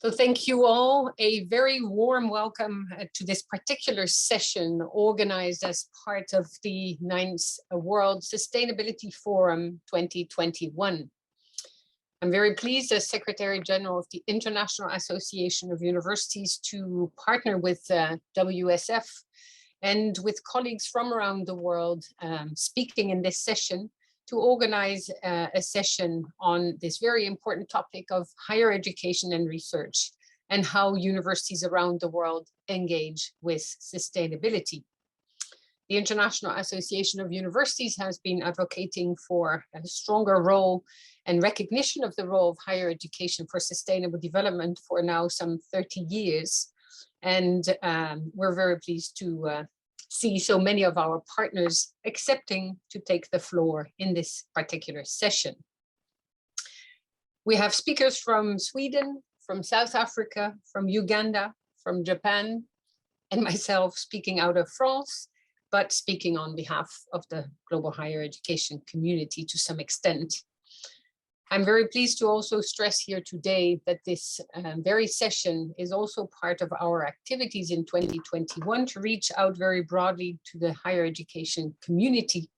So thank you all. A very warm welcome to this particular session organized as part of the 9th World Sustainability Forum 2021. I'm very pleased as Secretary General of the International Association of Universities to partner with WSF and with colleagues from around the world speaking in this session to organize a session on this very important topic of higher education and research and how universities around the world engage with sustainability. The International Association of Universities has been advocating for a stronger role and recognition of the role of higher education for sustainable development for now some 30 years. And we're very pleased to see so many of our partners accepting to take the floor in this particular session. We have speakers from Sweden, from South Africa, from Uganda, from Japan, and myself speaking out of France, but speaking on behalf of the global higher education community to some extent. I'm very pleased to also stress here today that this very session is also part of our activities in 2021 to reach out very broadly to the higher education community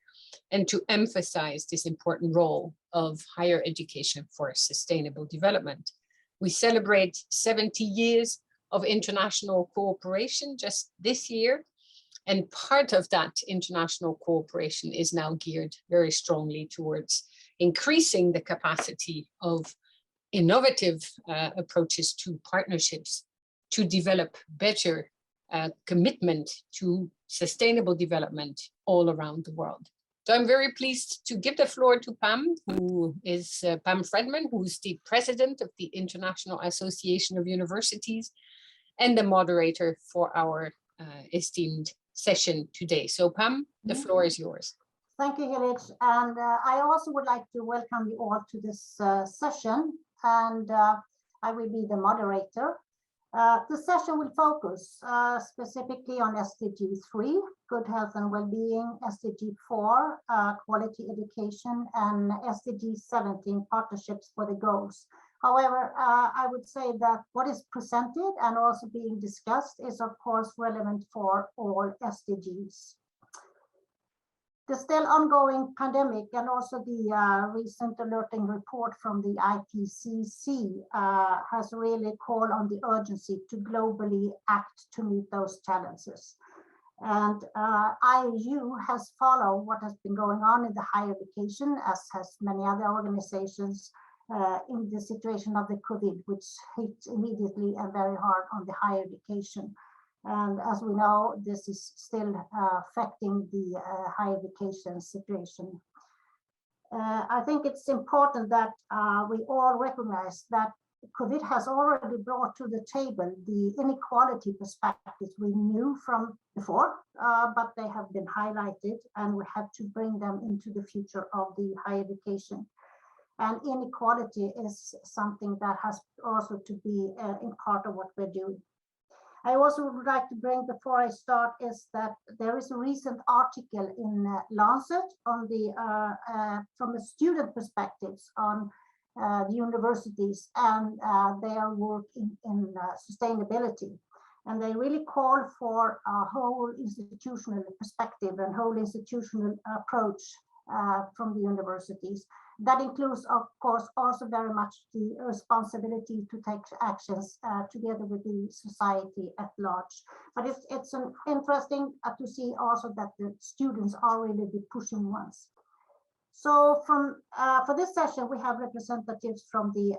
and to emphasize this important role of higher education for sustainable development. We celebrate 70 years of international cooperation just this year, and part of that international cooperation is now geared very strongly towards increasing the capacity of innovative approaches to partnerships to develop better commitment to sustainable development all around the world. So I'm very pleased to give the floor to Pam, who is Pam Fredman, who is the president of the International Association of Universities and the moderator for our esteemed session today. So Pam, the floor is yours. Thank you, Hilligje. And I also would like to welcome you all to this session, and I will be the moderator. The session will focus specifically on SDG 3, good health and well-being, SDG 4, quality education, and SDG 17, partnerships for the goals. However, I would say that what is presented and also being discussed is of course relevant for all SDGs. The still ongoing pandemic and also the recent alerting report from the IPCC has really called on the urgency to globally act to meet those challenges. And IAU has followed what has been going on in the higher education, as has many other organizations, in the situation of the COVID, which hit immediately and very hard on the higher education. And as we know, this is still affecting the higher education situation. I think it's important that we all recognize that COVID has already brought to the table the inequality perspectives we knew from before, but they have been highlighted and we have to bring them into the future of the higher education. And inequality is something that has also to be in part of what we're doing. I also would like to bring, before I start, is that there is a recent article in Lancet on the from the student perspectives on the universities and their work in sustainability. And they really call for a whole institutional perspective and whole institutional approach from the universities. That includes, of course, also very much the responsibility to take actions together with the society at large. But it's an interesting to see also that the students are really the pushing ones. So for this session, we have representatives from the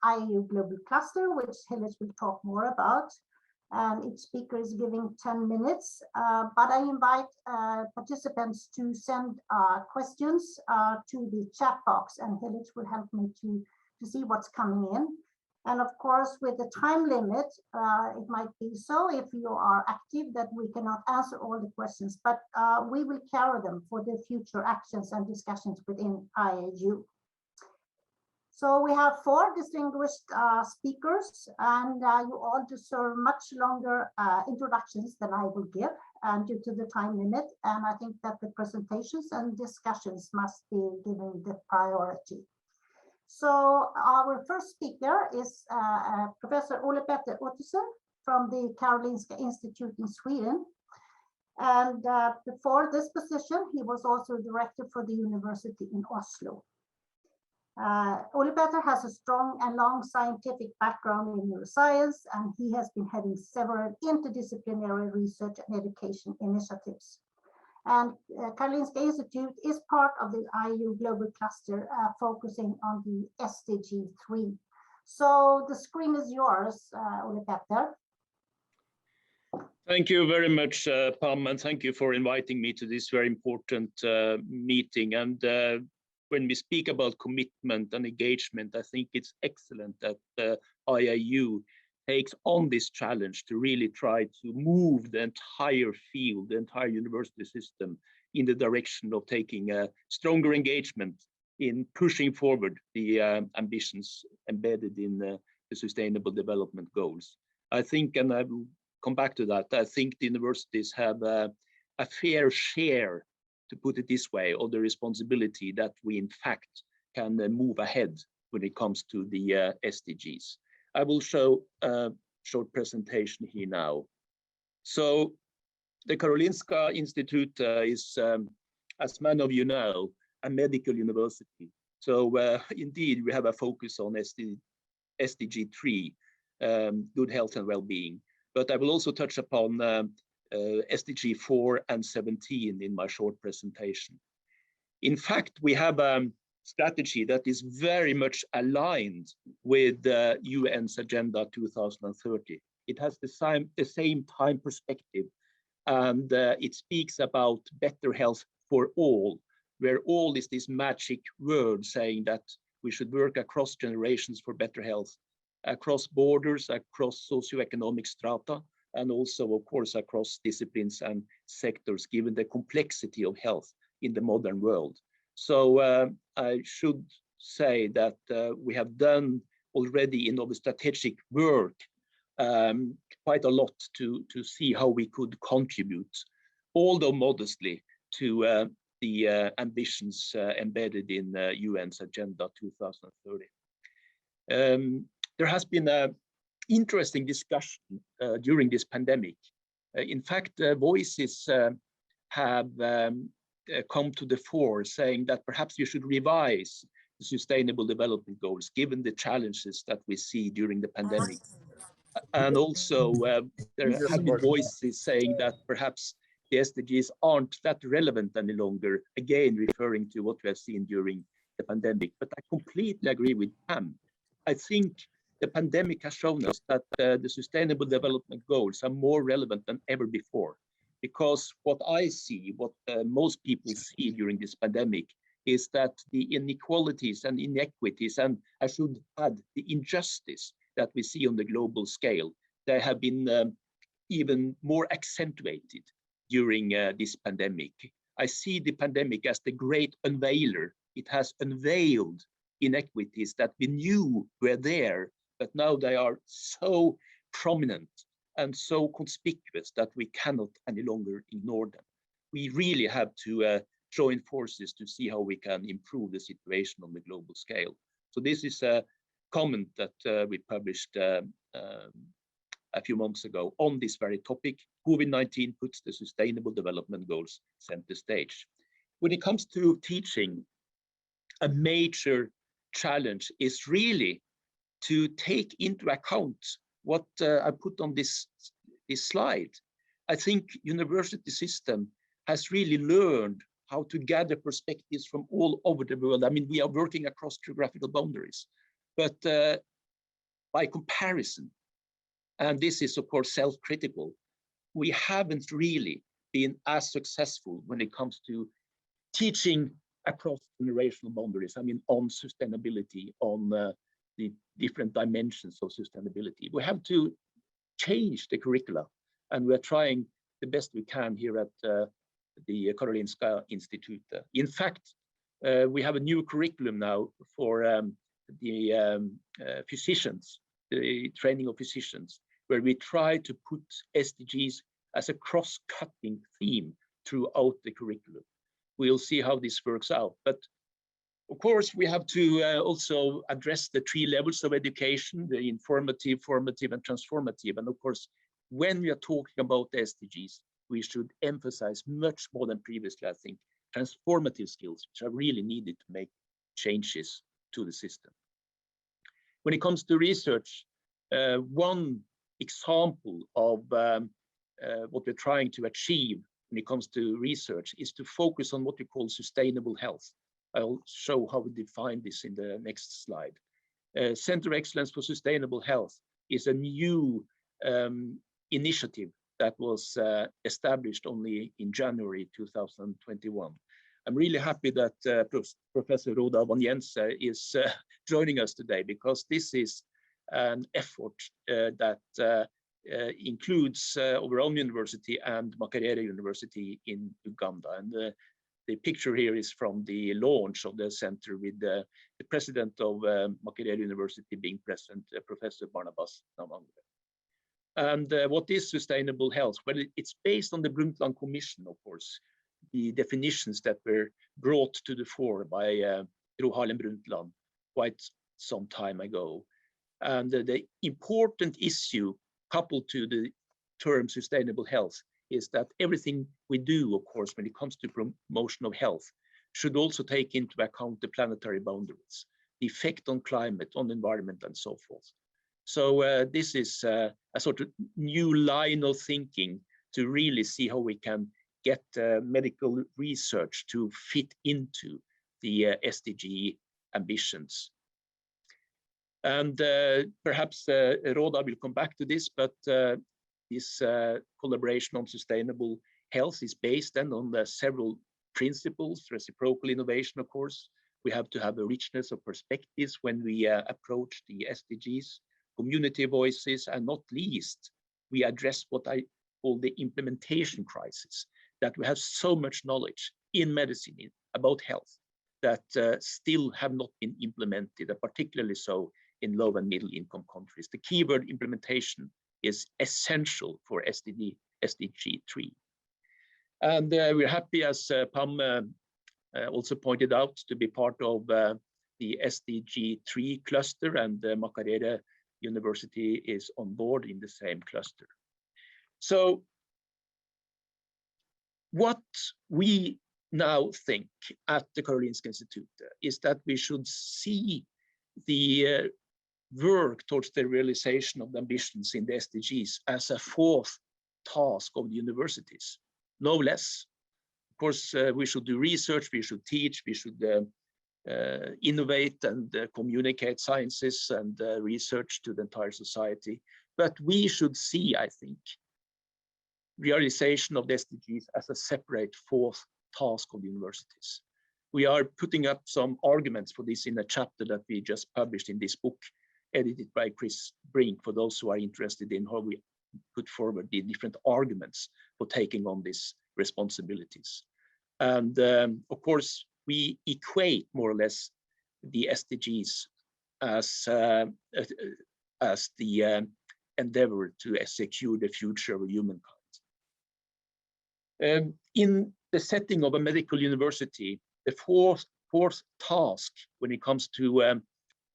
IAU Global Cluster, which Hilligje will talk more about. Each speaker is giving 10 minutes, but I invite participants to send questions to the chat box, and Hilligje will help me to see what's coming in. And of course, with the time limit, it might be so if you are active that we cannot answer all the questions, but we will carry them for the future actions and discussions within IAU. So we have 4 distinguished speakers, and you all deserve much longer introductions than I will give, due to the time limit. And I think that the presentations and discussions must be given the priority. So our first speaker is Professor Olipete Ottersen from the Karolinska Institute in Sweden. And before this position, he was also director for the university in Oslo. Olipete has a strong and long scientific background in neuroscience, and he has been heading several interdisciplinary research and education initiatives. And Karolinska Institute is part of the IAU Global Cluster focusing on the SDG 3. So the screen is yours, Olipete. Thank you very much, Pam, and thank you for inviting me to this very important meeting. And when we speak about commitment and engagement, I think it's excellent that IAU takes on this challenge to really try to move the entire field, the entire university system in the direction of taking a stronger engagement in pushing forward the ambitions embedded in the Sustainable Development Goals. I think, and I will come back to that, I think the universities have a fair share, to put it this way, of the responsibility that we in fact can move ahead when it comes to the SDGs. I will show a short presentation here now. So the Karolinska Institute is, as many of you know, a medical university. So indeed, we have a focus on SDG 3, good health and well-being. But I will also touch upon SDG 4 and 17 in my short presentation. In fact, we have a strategy that is very much aligned with the UN's Agenda 2030. It has the same time perspective, and it speaks about better health for all, where all is this magic word saying that we should work across generations for better health, across borders, across socioeconomic strata, and also, of course, across disciplines and sectors, given the complexity of health in the modern world. So I should say that we have done already in our strategic work quite a lot to see how we could contribute, although modestly, to the ambitions embedded in UN's Agenda 2030. There has been an interesting discussion during this pandemic. In fact, voices have come to the fore saying that perhaps you should revise the Sustainable Development Goals given the challenges that we see during the pandemic. And also there have been voices saying that perhaps the SDGs aren't that relevant any longer, again referring to what we have seen during the pandemic. But I completely agree with Pam. I think the pandemic has shown us that the Sustainable Development Goals are more relevant than ever before. Because what I see, what most people see during this pandemic, is that the inequalities and inequities, and I should add the injustice that we see on the global scale, they have been even more accentuated during this pandemic. I see the pandemic as the great unveiler. It has unveiled inequities that we knew were there, but now they are so prominent and so conspicuous that we cannot any longer ignore them. We really have to join forces to see how we can improve the situation on the global scale. So this is a comment that we published a few months ago on this very topic. COVID-19 puts the Sustainable Development Goals center stage. When it comes to teaching, a major challenge is really to take into account what I put on this slide. I think university system has really learned how to gather perspectives from all over the world. I mean, we are working across geographical boundaries, but by comparison, and this is of course self-critical, we haven't really been as successful when it comes to teaching across generational boundaries. I mean, on sustainability, on the different dimensions of sustainability. We have to change the curricula, and we're trying the best we can here at the Karolinska Institute. In fact, we have a new curriculum now for the physicians, the training of physicians, where we try to put SDGs as a cross-cutting theme throughout the curriculum. We'll see how this works out. But Of course, we have to also address the 3 levels of education, the informative, formative, and transformative. And of course, when we are talking about the SDGs, we should emphasize much more than previously, I think, transformative skills, which are really needed to make changes to the system. When it comes to research, one example of what we're trying to achieve when it comes to research is to focus on what we call sustainable health. I'll show how we define this in the next slide. Center of Excellence for Sustainable Health is a new initiative that was established only in January 2021. I'm really happy that Professor Rhoda Wanyenze is joining us today, because this is an effort that includes our own university and Makerere University in Uganda. And the picture here is from the launch of the center, with the president of Makerere University being present, Professor Barnabas Namangwe. And what is sustainable health? Well, it's based on the Brundtland Commission, of course, the definitions that were brought to the fore by Gro Harlem Brundtland quite some time ago. And the important issue coupled to the term sustainable health is that everything we do, of course, when it comes to promotion of health, should also take into account the planetary boundaries, the effect on climate, on the environment, and so forth. So this is a sort of new line of thinking to really see how we can get medical research to fit into the SDG ambitions. And perhaps Rhoda will come back to this, but this collaboration on sustainable health is based then on the several principles. Reciprocal innovation, of course. We have to have a richness of perspectives when we approach the SDGs, community voices, and not least, we address what I call the implementation crisis, that we have so much knowledge in medicine about health that still have not been implemented, and particularly so in low and middle income countries. The keyword implementation is essential for SDG 3. And we're happy, as Pam also pointed out, to be part of the SDG 3 cluster, and Makerere University is on board in the same cluster. So what we now think at the Karolinska Institute is that we should see the work towards the realization of the ambitions in the SDGs as a 4th task of the universities, no less. Of course, we should do research, we should teach, we should innovate and communicate sciences and research to the entire society. But we should see, I think, realization of the SDGs as a separate 4th task of the universities. We are putting up some arguments for this in a chapter that we just published in this book, edited by Chris Brink, for those who are interested in how we put forward the different arguments for taking on these responsibilities. And of course, we equate more or less the SDGs as the endeavor to secure the future of humankind. In the setting of a medical university, the fourth task when it comes to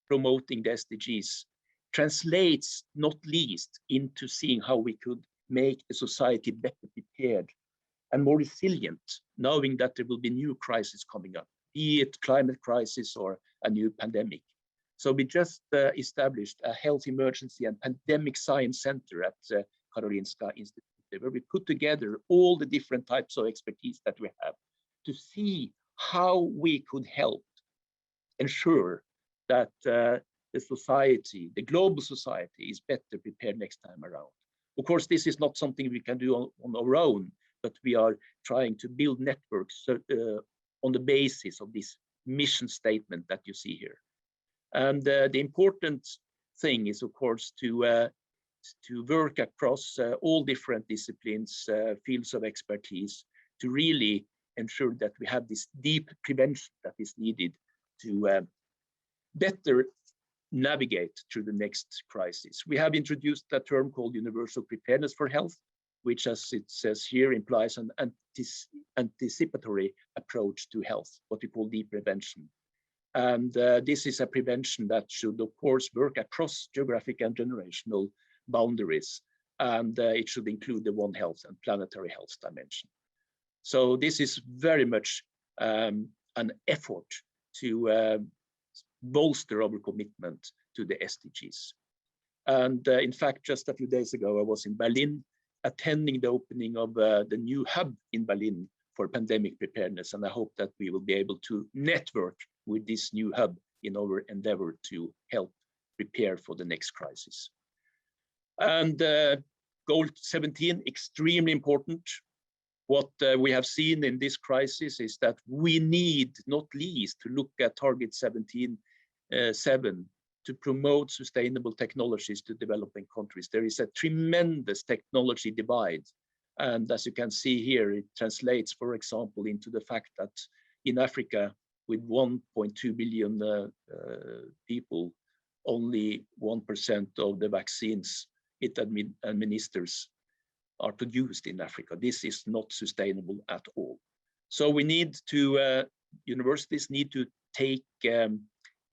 promoting the SDGs translates not least into seeing how we could make a society better prepared and more resilient, knowing that there will be new crises coming up, be it climate crisis or a new pandemic. So we just established a health emergency and pandemic science center at Karolinska Institute, where we put together all the different types of expertise that we have to see how we could help ensure that the society, the global society, is better prepared next time around. Of course, this is not something we can do on our own, but we are trying to build networks on the basis of this mission statement that you see here. And the important thing is, of course, to work across all different disciplines, fields of expertise, to really ensure that we have this deep prevention that is needed to better navigate through the next crisis. We have introduced a term called universal preparedness for health, which, as it says here, implies an anticipatory approach to health, what we call deep prevention. And this is a prevention that should, of course, work across geographic and generational boundaries. And it should include the One Health and planetary health dimension. So this is very much an effort to bolster our commitment to the SDGs. And in fact, just a few days ago, I was in Berlin attending the opening of the new hub in Berlin for pandemic preparedness. And I hope that we will be able to network with this new hub in our endeavor to help prepare for the next crisis. And goal 17, extremely important. What we have seen in this crisis is that we need, not least, to look at target 17.7 to promote sustainable technologies to developing countries. There is a tremendous technology divide. And as you can see here, it translates, for example, into the fact that in Africa, with 1.2 billion people, only 1% of the vaccines it administers are produced in Africa. This is not sustainable at all. So we need to, universities need to take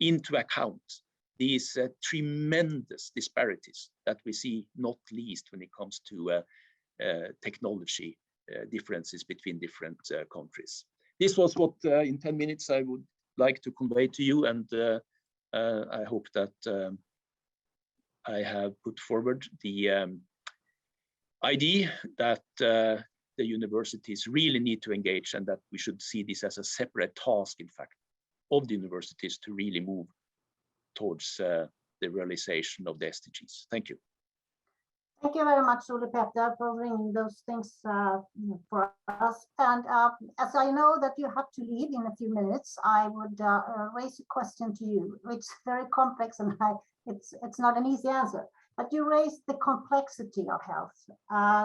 into account these tremendous disparities that we see, not least when it comes to technology differences between different countries. This was what in 10 minutes I would like to convey to you, and I hope that I have put forward the idea that the universities really need to engage, and that we should see this as a separate task, in fact, of the universities to really move towards the realization of the SDGs. Thank you. Thank you very much, Olipete, for bringing those things for us. And as I know that you have to leave in a few minutes, I would raise a question to you, which is very complex, and it's not an easy answer. But you raised the complexity of health,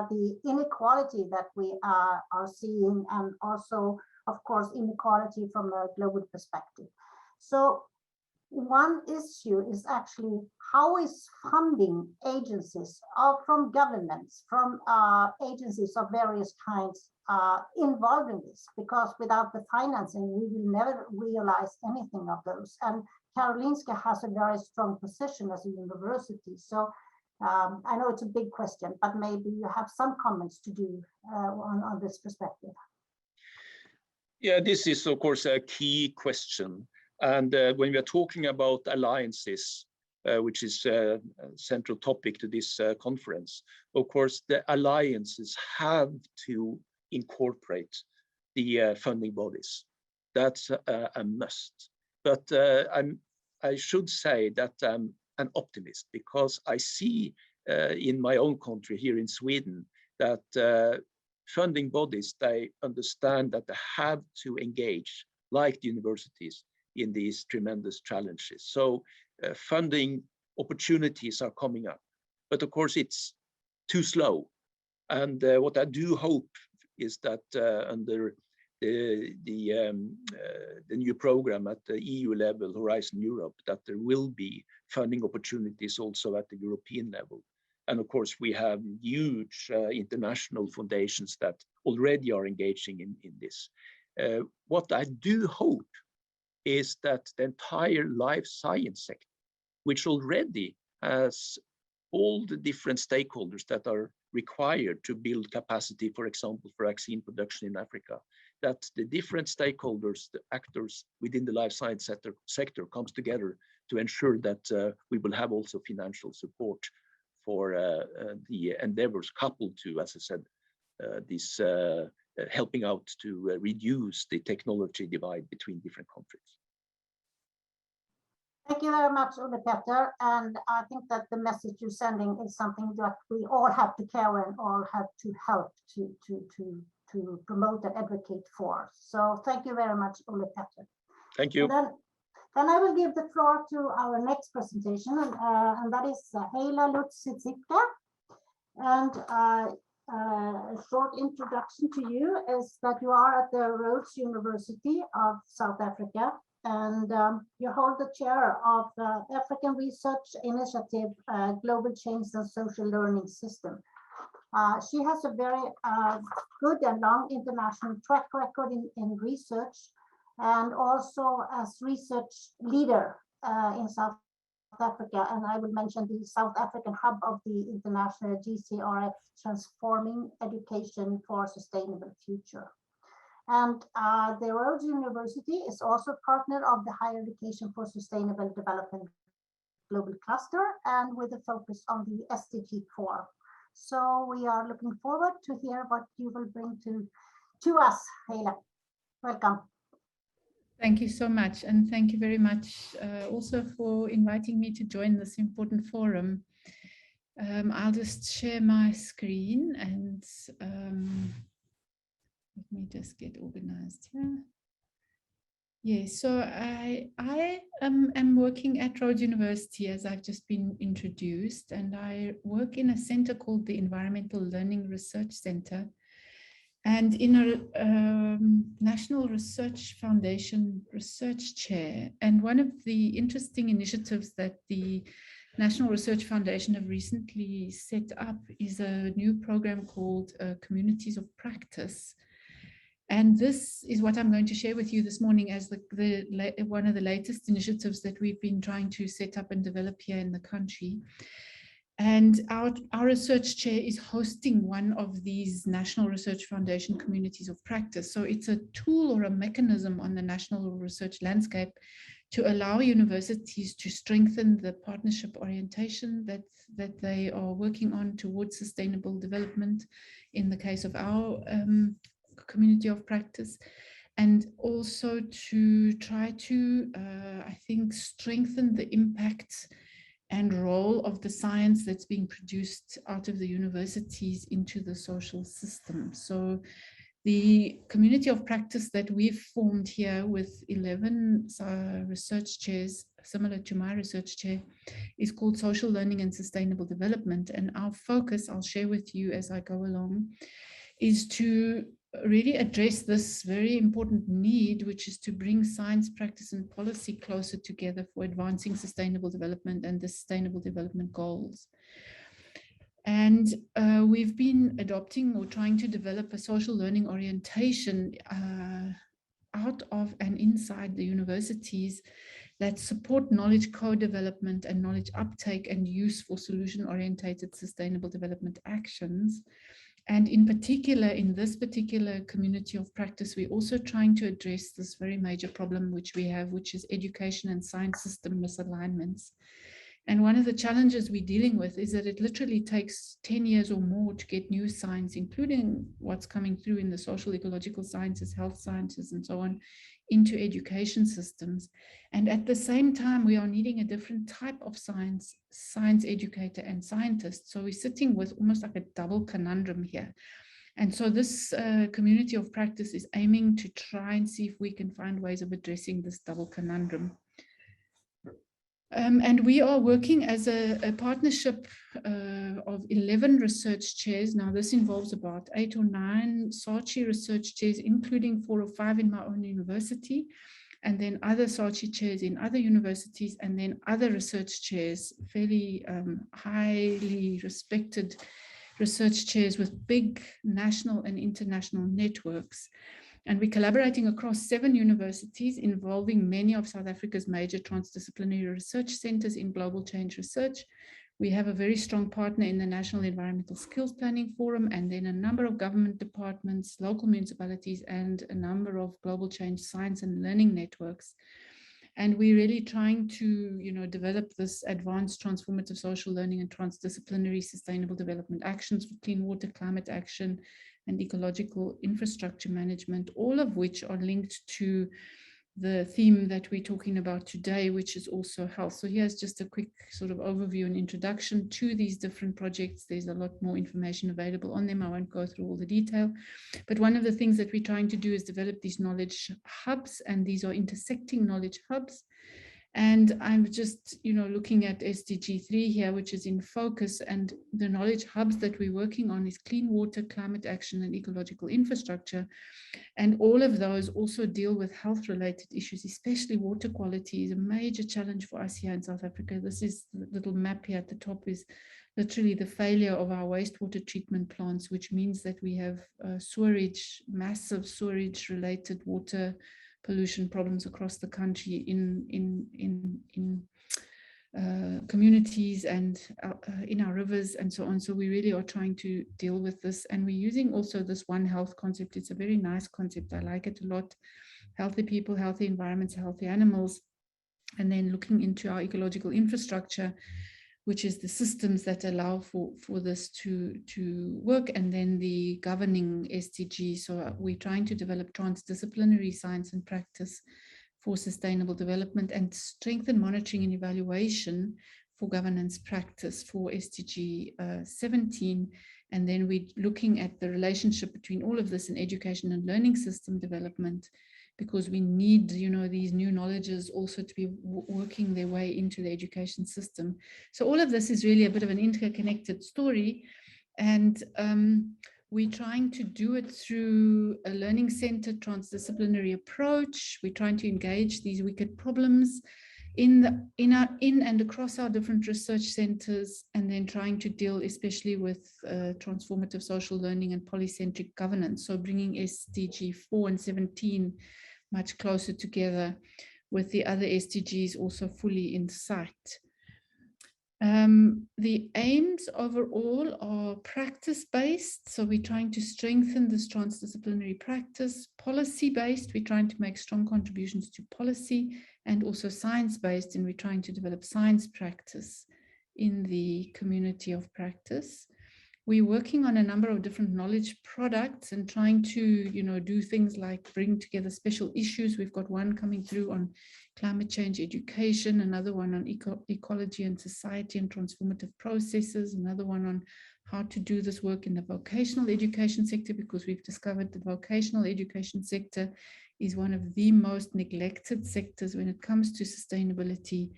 the inequality that we are seeing, and also, of course, inequality from a global perspective. So one issue is actually how is funding agencies from governments, from agencies of various kinds involved in this, because without the financing, we will never realize anything of those. And Karolinska has a very strong position as a university. So I know it's a big question, but maybe you have some comments to do on this perspective. Yeah, this is, of course, a key question. And when we are talking about alliances, which is a central topic to this conference, of course, the alliances have to incorporate the funding bodies. That's a must. But I should say that I'm an optimist, because I see in my own country here in Sweden that funding bodies, they understand that they have to engage, like the universities, in these tremendous challenges. So funding opportunities are coming up, but of course it's too slow. And what I do hope is that under the new program at the EU level, Horizon Europe, that there will be funding opportunities also at the European level. And of course, we have huge international foundations that already are engaging in this. What I do hope is that the entire life science sector, which already has all the different stakeholders that are required to build capacity, for example, for vaccine production in Africa, that the different stakeholders, the actors within the life science sector comes together to ensure that we will have also financial support for the endeavors coupled to, as I said, this helping out to reduce the technology divide between different countries. Thank you very much, Olipete. And I think that the message you're sending is something that we all have to care and all have to help to promote and advocate for. So thank you very much, Olipete. Thank you. And then I will give the floor to our next presentation, and that is Heila Lotz-Sisitka. And a short introduction to you is that you are at the Rhodes University of South Africa, and you hold the chair of the African Research Initiative, Global Change and Social Learning System. She has a very good and long international track record in research, and also as research leader in South Africa. And I will mention the South African hub of the international GCRF, Transforming Education for a Sustainable Future. And the Rhodes University is also a partner of the Higher Education for Sustainable Development Global Cluster, and with a focus on the SDG 4. So we are looking forward to hear what you will bring to us, Heila. Welcome. Thank you so much, and thank you very much also for inviting me to join this important forum. I'll just share my screen and let me just get organized here. Yes, so I am working at Rhodes University, as I've just been introduced, and I work in a center called the Environmental Learning Research Center, and in a National Research Foundation research chair. And one of the interesting initiatives that the National Research Foundation have recently set up is a new program called Communities of Practice. And this is what I'm going to share with you this morning as one of the latest initiatives that we've been trying to set up and develop here in the country. And our research chair is hosting one of these National Research Foundation Communities of Practice. So it's a tool or a mechanism on the national research landscape to allow universities to strengthen the partnership orientation that they are working on towards sustainable development in the case of our community of practice, and also to try to, I think, strengthen the impact and role of the science that's being produced out of the universities into the social system. So the community of practice that we've formed here with 11 research chairs, similar to my research chair, is called Social Learning and Sustainable Development. And our focus, I'll share with you as I go along, is to really address this very important need, which is to bring science, practice, and policy closer together for advancing sustainable development and the Sustainable Development Goals. And we've been adopting or trying to develop a social learning orientation out of and inside the universities that support knowledge co-development and knowledge uptake and use for solution-oriented sustainable development actions. And in particular, in this particular community of practice, we're also trying to address this very major problem which we have, which is education and science system misalignments. And one of the challenges we're dealing with is that it literally takes 10 years or more to get new science, including what's coming through in the social ecological sciences, health sciences, and so on, into education systems. And at the same time, we are needing a different type of science educator and scientist. So we're sitting with almost like a double conundrum here. And so this community of practice is aiming to try and see if we can find ways of addressing this double conundrum. And we are working as a partnership of 11 research chairs. Now, this involves about 8 or 9 SARCHI research chairs, including 4 or 5 in my own university, and then other SARCHI chairs in other universities, and then other research chairs, fairly highly respected research chairs with big national and international networks. And we're collaborating across 7 universities involving many of South Africa's major transdisciplinary research centers in global change research. We have a very strong partner in the National Environmental Skills Planning Forum, and then a number of government departments, local municipalities, and a number of global change science and learning networks. And we're really trying to, develop this advanced transformative social learning and transdisciplinary sustainable development actions for clean water, climate action, and ecological infrastructure management, all of which are linked to the theme that we're talking about today, which is also health. So here's just a quick sort of overview and introduction to these different projects. There's a lot more information available on them. I won't go through all the detail, but one of the things that we're trying to do is develop these knowledge hubs, and these are intersecting knowledge hubs. And I'm just, looking at SDG 3 here, which is in focus, and the knowledge hubs that we're working on is clean water, climate action, and ecological infrastructure. And all of those also deal with health-related issues, especially water quality is a major challenge for us here in South Africa. This is the little map here at the top is literally the failure of our wastewater treatment plants, which means that we have massive sewerage-related water pollution problems across the country in communities and in our rivers and so on. So we really are trying to deal with this, and we're using also this One Health concept. It's a very nice concept. I like it a lot. Healthy people, healthy environments, healthy animals, and then looking into our ecological infrastructure, which is the systems that allow for this to work, and then the governing SDGs. So we're trying to develop transdisciplinary science and practice for sustainable development and strengthen monitoring and evaluation for governance practice for SDG 17. And then we're looking at the relationship between all of this in education and learning system development, because we need, you know, these new knowledges also to be working their way into the education system. So all of this is really a bit of an interconnected story, and we're trying to do it through a learning-centered transdisciplinary approach. We're trying to engage these wicked problems in and across our different research centers, and then trying to deal especially with transformative social learning and polycentric governance. So bringing SDG 4 and 17 much closer together with the other SDGs also fully in sight. The aims overall are practice-based, so we're trying to strengthen this transdisciplinary practice. Policy-based, we're trying to make strong contributions to policy, and also science-based, and we're trying to develop science practice in the community of practice. We're working on a number of different knowledge products and trying to, you know, do things like bring together special issues. We've got one coming through on climate change education, another one on ecology and society and transformative processes, another one on how to do this work in the vocational education sector, because we've discovered the vocational education sector is one of the most neglected sectors when it comes to sustainability.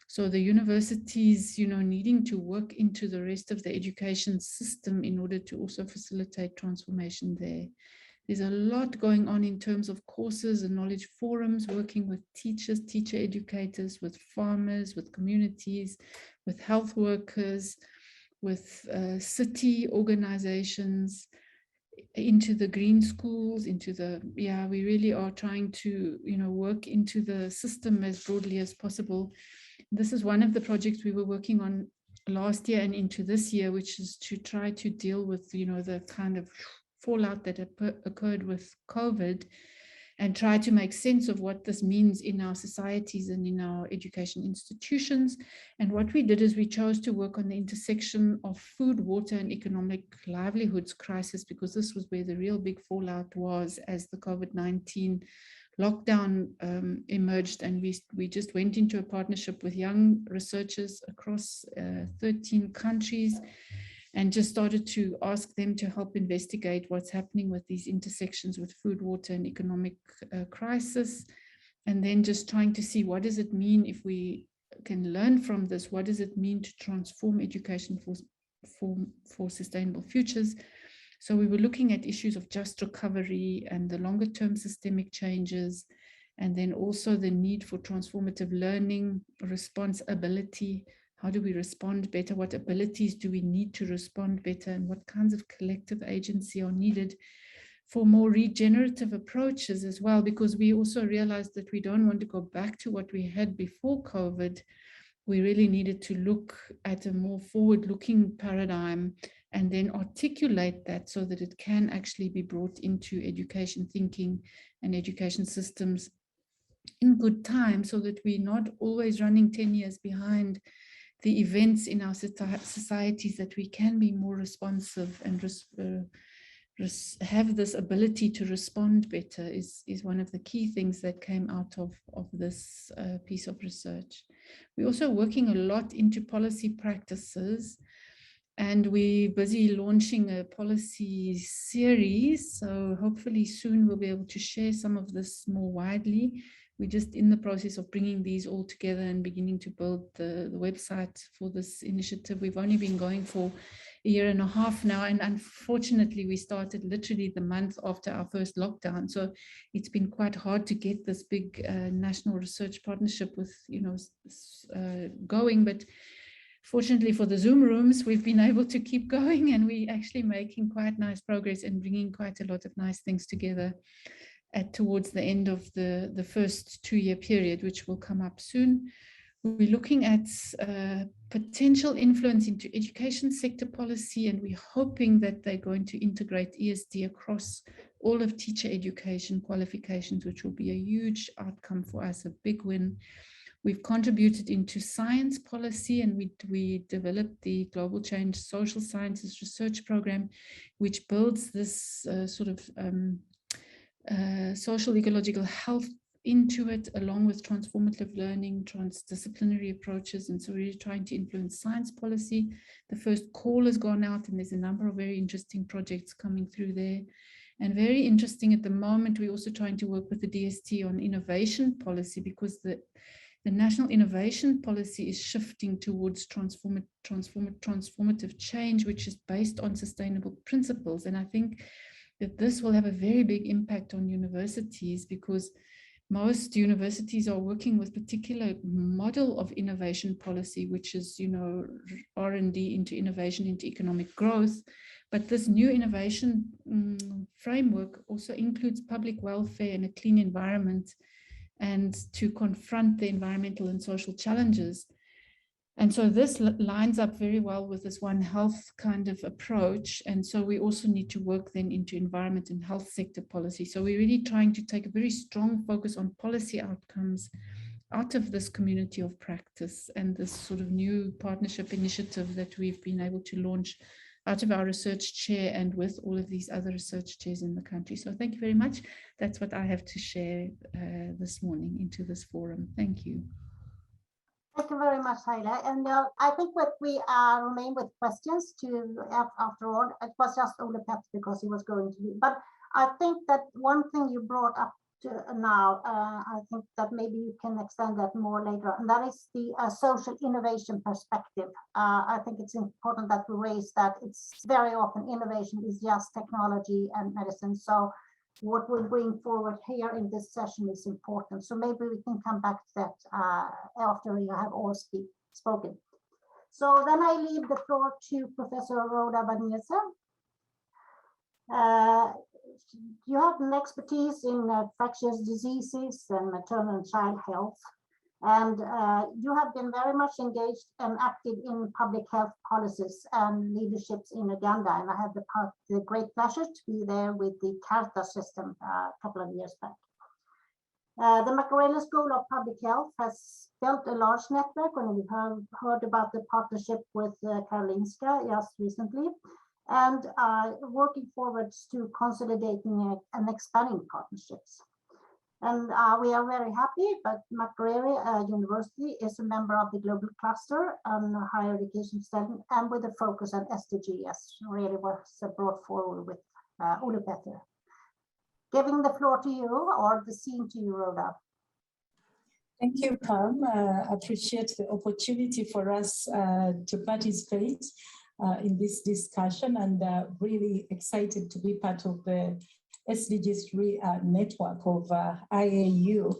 So the universities, you know, needing to work into the rest of the education system in order to also facilitate transformation there. There's a lot going on in terms of courses and knowledge forums, working with teachers, teacher educators, with farmers, with communities, with health workers, with city organizations, into the green schools, into the, we really are trying to, you know, work into the system as broadly as possible. This is one of the projects we were working on last year and into this year, which is to try to deal with, you know, the kind of fallout that occurred with COVID, and try to make sense of what this means in our societies and in our education institutions. And what we did is we chose to work on the intersection of food, water, and economic livelihoods crisis, because this was where the real big fallout was as the COVID-19 lockdown emerged. And we just went into a partnership with young researchers across 13 countries and just started to ask them to help investigate what's happening with these intersections with food, water, and economic crisis. And then just trying to see, what does it mean if we can learn from this? What does it mean to transform education for sustainable futures? So we were looking at issues of just recovery and the longer term systemic changes, and then also the need for transformative learning, responsibility. How do we respond better? What abilities do we need to respond better? And what kinds of collective agency are needed for more regenerative approaches as well? Because we also realized that we don't want to go back to what we had before COVID. We really needed to look at a more forward-looking paradigm and then articulate that so that it can actually be brought into education thinking and education systems in good time, so that we're not always running 10 years behind the events in our societies, that we can be more responsive and have this ability to respond better is one of the key things that came out of this piece of research. We're also working a lot into policy practices, and we're busy launching a policy series. So hopefully soon we'll be able to share some of this more widely. We're just in the process of bringing these all together and beginning to build the website for this initiative. We've only been going for a year and a half now, and unfortunately we started literally the month after our first lockdown. So it's been quite hard to get this big national research partnership with, you know, going, but fortunately for the Zoom rooms, we've been able to keep going, and we're actually making quite nice progress and bringing quite a lot of nice things together. towards the end of the first 2-year period, which will come up soon. We're looking at potential influence into education sector policy, and we're hoping that they're going to integrate ESD across all of teacher education qualifications, which will be a huge outcome for us, a big win. We've contributed into science policy, and we developed the Global Change Social Sciences Research Program, which builds this sort of social ecological health into it, along with transformative learning, transdisciplinary approaches. And so we're really trying to influence science policy. The first call has gone out, and there's a number of very interesting projects coming through there. And very interesting at the moment, we're also trying to work with the DST on innovation policy, because the national innovation policy is shifting towards transformative change, which is based on sustainable principles. And I think that this will have a very big impact on universities, because most universities are working with particular model of innovation policy, which is, you know, R&D into innovation into economic growth. But this new innovation framework also includes public welfare and a clean environment, and to confront the environmental and social challenges. And so this lines up very well with this One Health kind of approach. And so we also need to work then into environment and health sector policy. So we're really trying to take a very strong focus on policy outcomes out of this community of practice, and this sort of new partnership initiative that we've been able to launch out of our research chair and with all of these other research chairs in the country. So thank you very much. That's what I have to share this morning into this forum. Thank you. Thank you very much, Heila. And I think that we remain with questions to, after all, it was just Olipete because he was going to be, but I think that one thing you brought up to now, I think that maybe you can extend that more later, and that is the social innovation perspective. I think it's important that we raise that. It's very often innovation is just technology and medicine. So what we bring forward here in this session is important. So maybe we can come back to that after you have all spoken. So then I leave the floor to Professor Rhoda Wanyenze. You have an expertise in infectious diseases and maternal and child health, and you have been very much engaged and active in public health policies and leaderships in Uganda. And I had the great pleasure to be there with the Carta system a couple of years back. The Makerere School of Public Health has built a large network, and we've heard about the partnership with Karolinska just recently, and working forwards to consolidating and expanding partnerships. And we are very happy, but Makerere University is a member of the global cluster on higher education study, and with a focus on SDGs, really was brought forward with Olipete. Giving the floor to you, or the scene to you, Rhoda. Thank you, Pam. I appreciate the opportunity for us to participate in this discussion, and really excited to be part of the SDGs network of IAU.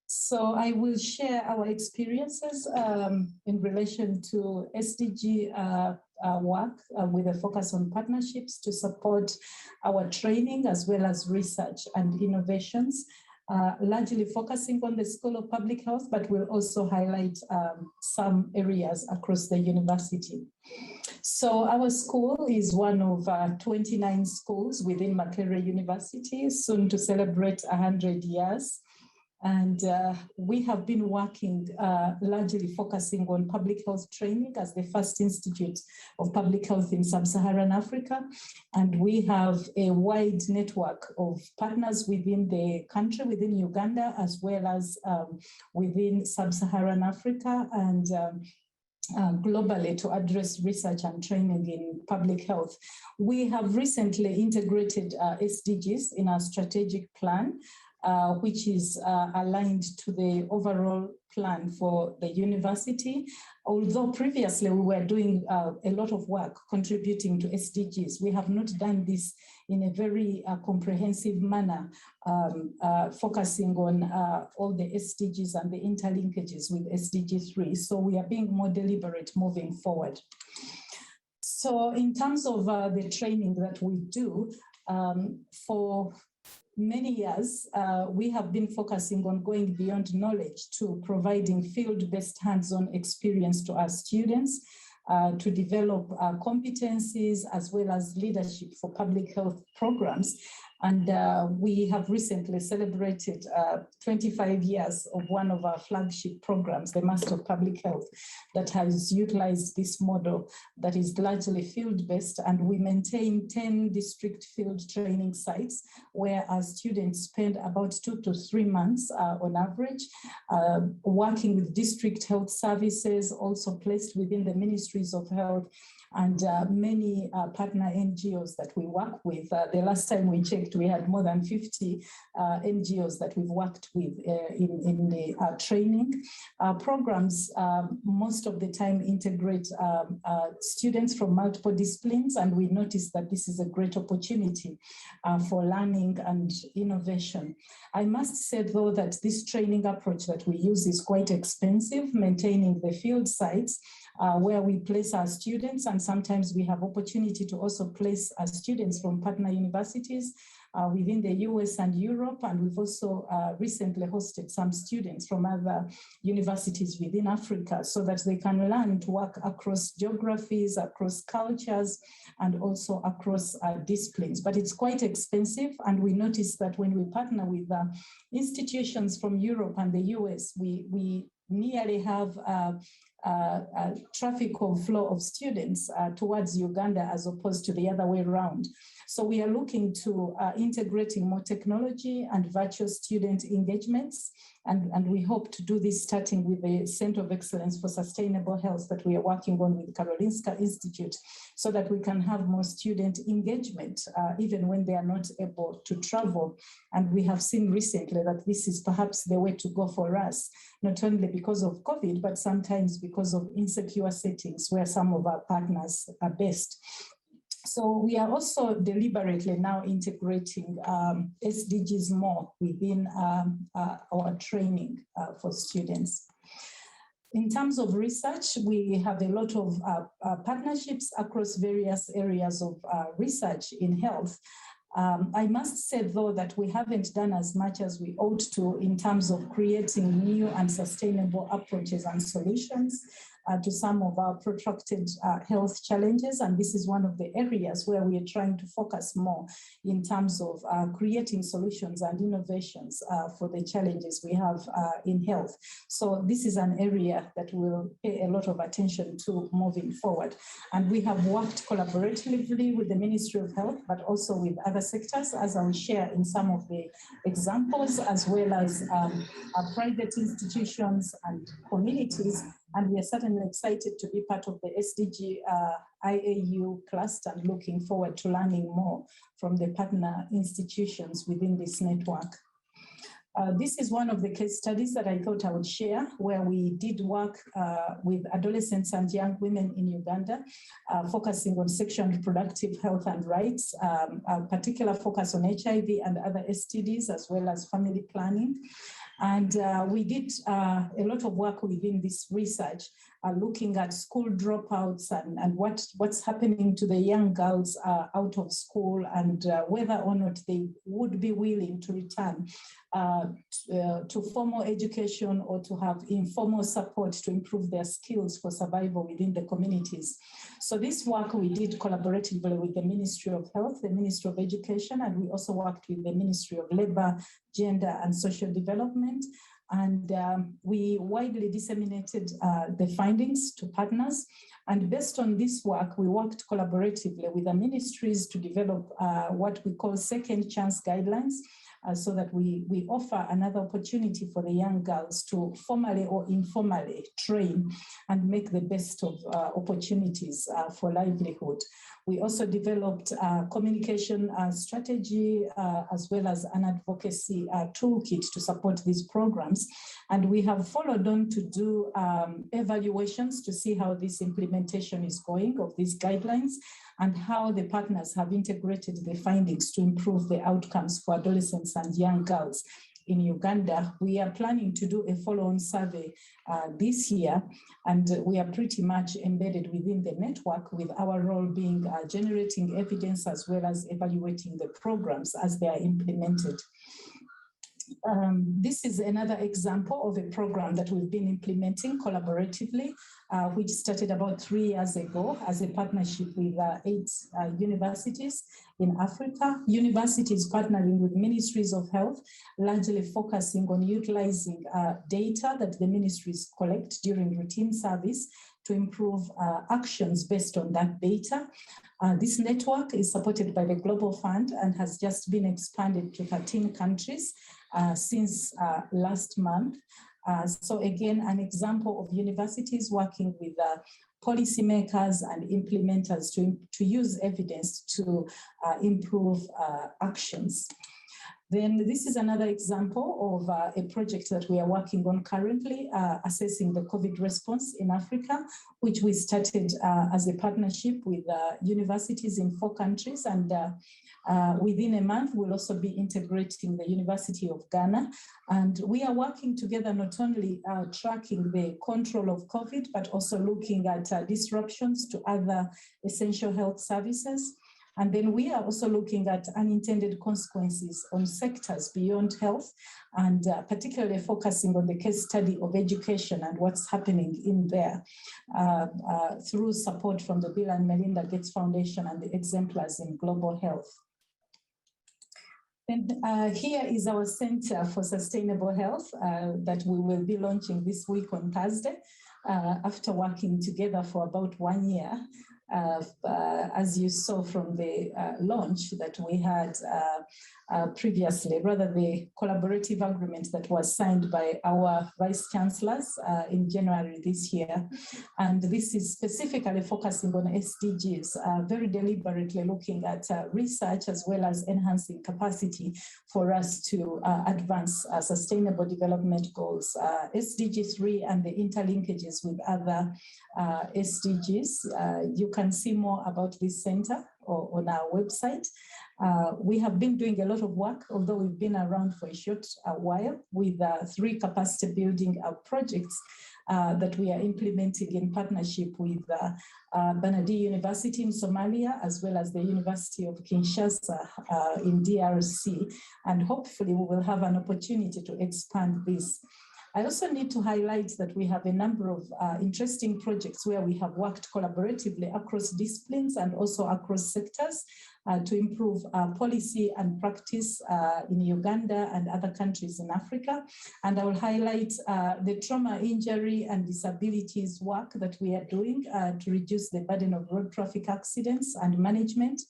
So I will share our experiences in relation to SDG work with a focus on partnerships to support our training as well as research and innovations, largely focusing on the School of Public Health, but we'll also highlight some areas across the university. So our school is one of 29 schools within Makerere University, soon to celebrate 100 years. And we have been working largely focusing on public health training as the first institute of public health in sub-Saharan Africa. And we have a wide network of partners within the country, within Uganda, as well as within sub-Saharan Africa, and globally to address research and training in public health. We have recently integrated SDGs in our strategic plan, which is aligned to the overall plan for the university. Although previously we were doing a lot of work contributing to SDGs, we have not done this in a very comprehensive manner, focusing on all the SDGs and the interlinkages with SDG 3. So we are being more deliberate moving forward. So in terms of the training that we do, for many years, we have been focusing on going beyond knowledge to providing field-based hands-on experience to our students, to develop competencies as well as leadership for public health programs. And we have recently celebrated 25 years of one of our flagship programs, the Master of Public Health, that has utilized this model that is largely field-based, and we maintain 10 district field training sites where our students spend about 2 to 3 months on average, working with district health services, also placed within the ministries of health, and many partner NGOs that we work with. The last time we checked, we had more than 50 NGOs that we've worked with in the training. Programs most of the time integrate students from multiple disciplines, and we noticed that this is a great opportunity for learning and innovation. I must say, though, that this training approach that we use is quite expensive, maintaining the field sites where we place our students, and sometimes we have opportunity to also place our students from partner universities within the US and Europe, and we've also recently hosted some students from other universities within Africa so that they can learn to work across geographies, across cultures, and also across disciplines. But it's quite expensive, and we notice that when we partner with institutions from Europe and the US, we nearly have a traffic of flow of students towards Uganda as opposed to the other way around. So we are looking to integrating more technology and virtual student engagements. And we hope to do this starting with the Center of Excellence for Sustainable Health that we are working on with Karolinska Institute, so that we can have more student engagement, even when they are not able to travel. And we have seen recently that this is perhaps the way to go for us, not only because of COVID, but sometimes because of insecure settings where some of our partners are based. So we are also deliberately now integrating SDGs more within our training for students. In terms of research, we have a lot of partnerships across various areas of research in health. I must say, though, that we haven't done as much as we ought to in terms of creating new and sustainable approaches and solutions to some of our protracted health challenges. And this is one of the areas where we are trying to focus more in terms of creating solutions and innovations for the challenges we have in health. So this is an area that we'll pay a lot of attention to moving forward. And we have worked collaboratively with the Ministry of Health, but also with other sectors, as I will share in some of the examples, as well as private institutions and communities. And we are certainly excited to be part of the SDG IAU cluster and looking forward to learning more from the partner institutions within this network. This is one of the case studies that I thought I would share, where we did work with adolescents and young women in Uganda, focusing on sexual and reproductive health and rights, a particular focus on HIV and other STDs, as well as family planning. And we did a lot of work within this research, looking at school dropouts and what's happening to the young girls out of school, and whether or not they would be willing to return to formal education or to have informal support to improve their skills for survival within the communities. So this work we did collaboratively with the Ministry of Health, the Ministry of Education, and we also worked with the Ministry of Labor, Gender and Social Development. And we widely disseminated the findings to partners. And based on this work, we worked collaboratively with the ministries to develop what we call second chance guidelines, so that we offer another opportunity for the young girls to formally or informally train and make the best of opportunities for livelihood. We also developed a communication strategy as well as an advocacy toolkit to support these programs. And we have followed on to do evaluations to see how this implementation is going of these guidelines and how the partners have integrated the findings to improve the outcomes for adolescents and young girls in Uganda. We are planning to do a follow-on survey this year, and we are pretty much embedded within the network, with our role being generating evidence as well as evaluating the programs as they are implemented. This is another example of a program that we've been implementing collaboratively, which started about 3 years ago as a partnership with 8 universities in Africa. Universities partnering with ministries of health, largely focusing on utilizing data that the ministries collect during routine service to improve actions based on that data. This network is supported by the Global Fund and has just been expanded to 13 countries since last month. So again, an example of universities working with policymakers and implementers to use evidence to improve actions. Then this is another example of a project that we are working on currently, assessing the COVID response in Africa, which we started as a partnership with universities in 4 countries. And within a month, we'll also be integrating the University of Ghana. And we are working together, not only tracking the control of COVID, but also looking at disruptions to other essential health services. And then we are also looking at unintended consequences on sectors beyond health, and particularly focusing on the case study of education and what's happening in there through support from the Bill and Melinda Gates Foundation and the exemplars in global health. And here is our Center for Sustainable Health that we will be launching this week on Thursday, after working together for about 1 year. As you saw from the launch that we had previously, rather the collaborative agreement that was signed by our vice chancellors in January this year. And this is specifically focusing on SDGs, very deliberately looking at research as well as enhancing capacity for us to advance sustainable development goals, SDG 3 and the interlinkages with other SDGs. You can see more about this center on our website. We have been doing a lot of work, although we've been around for a short while, with 3 capacity building projects that we are implementing in partnership with Banadi University in Somalia, as well as the University of Kinshasa in DRC. And hopefully we will have an opportunity to expand this. I also need to highlight that we have a number of interesting projects where we have worked collaboratively across disciplines and also across sectors to improve policy and practice in Uganda and other countries in Africa. And I will highlight the trauma, injury, and disabilities work that we are doing to reduce the burden of road traffic accidents and management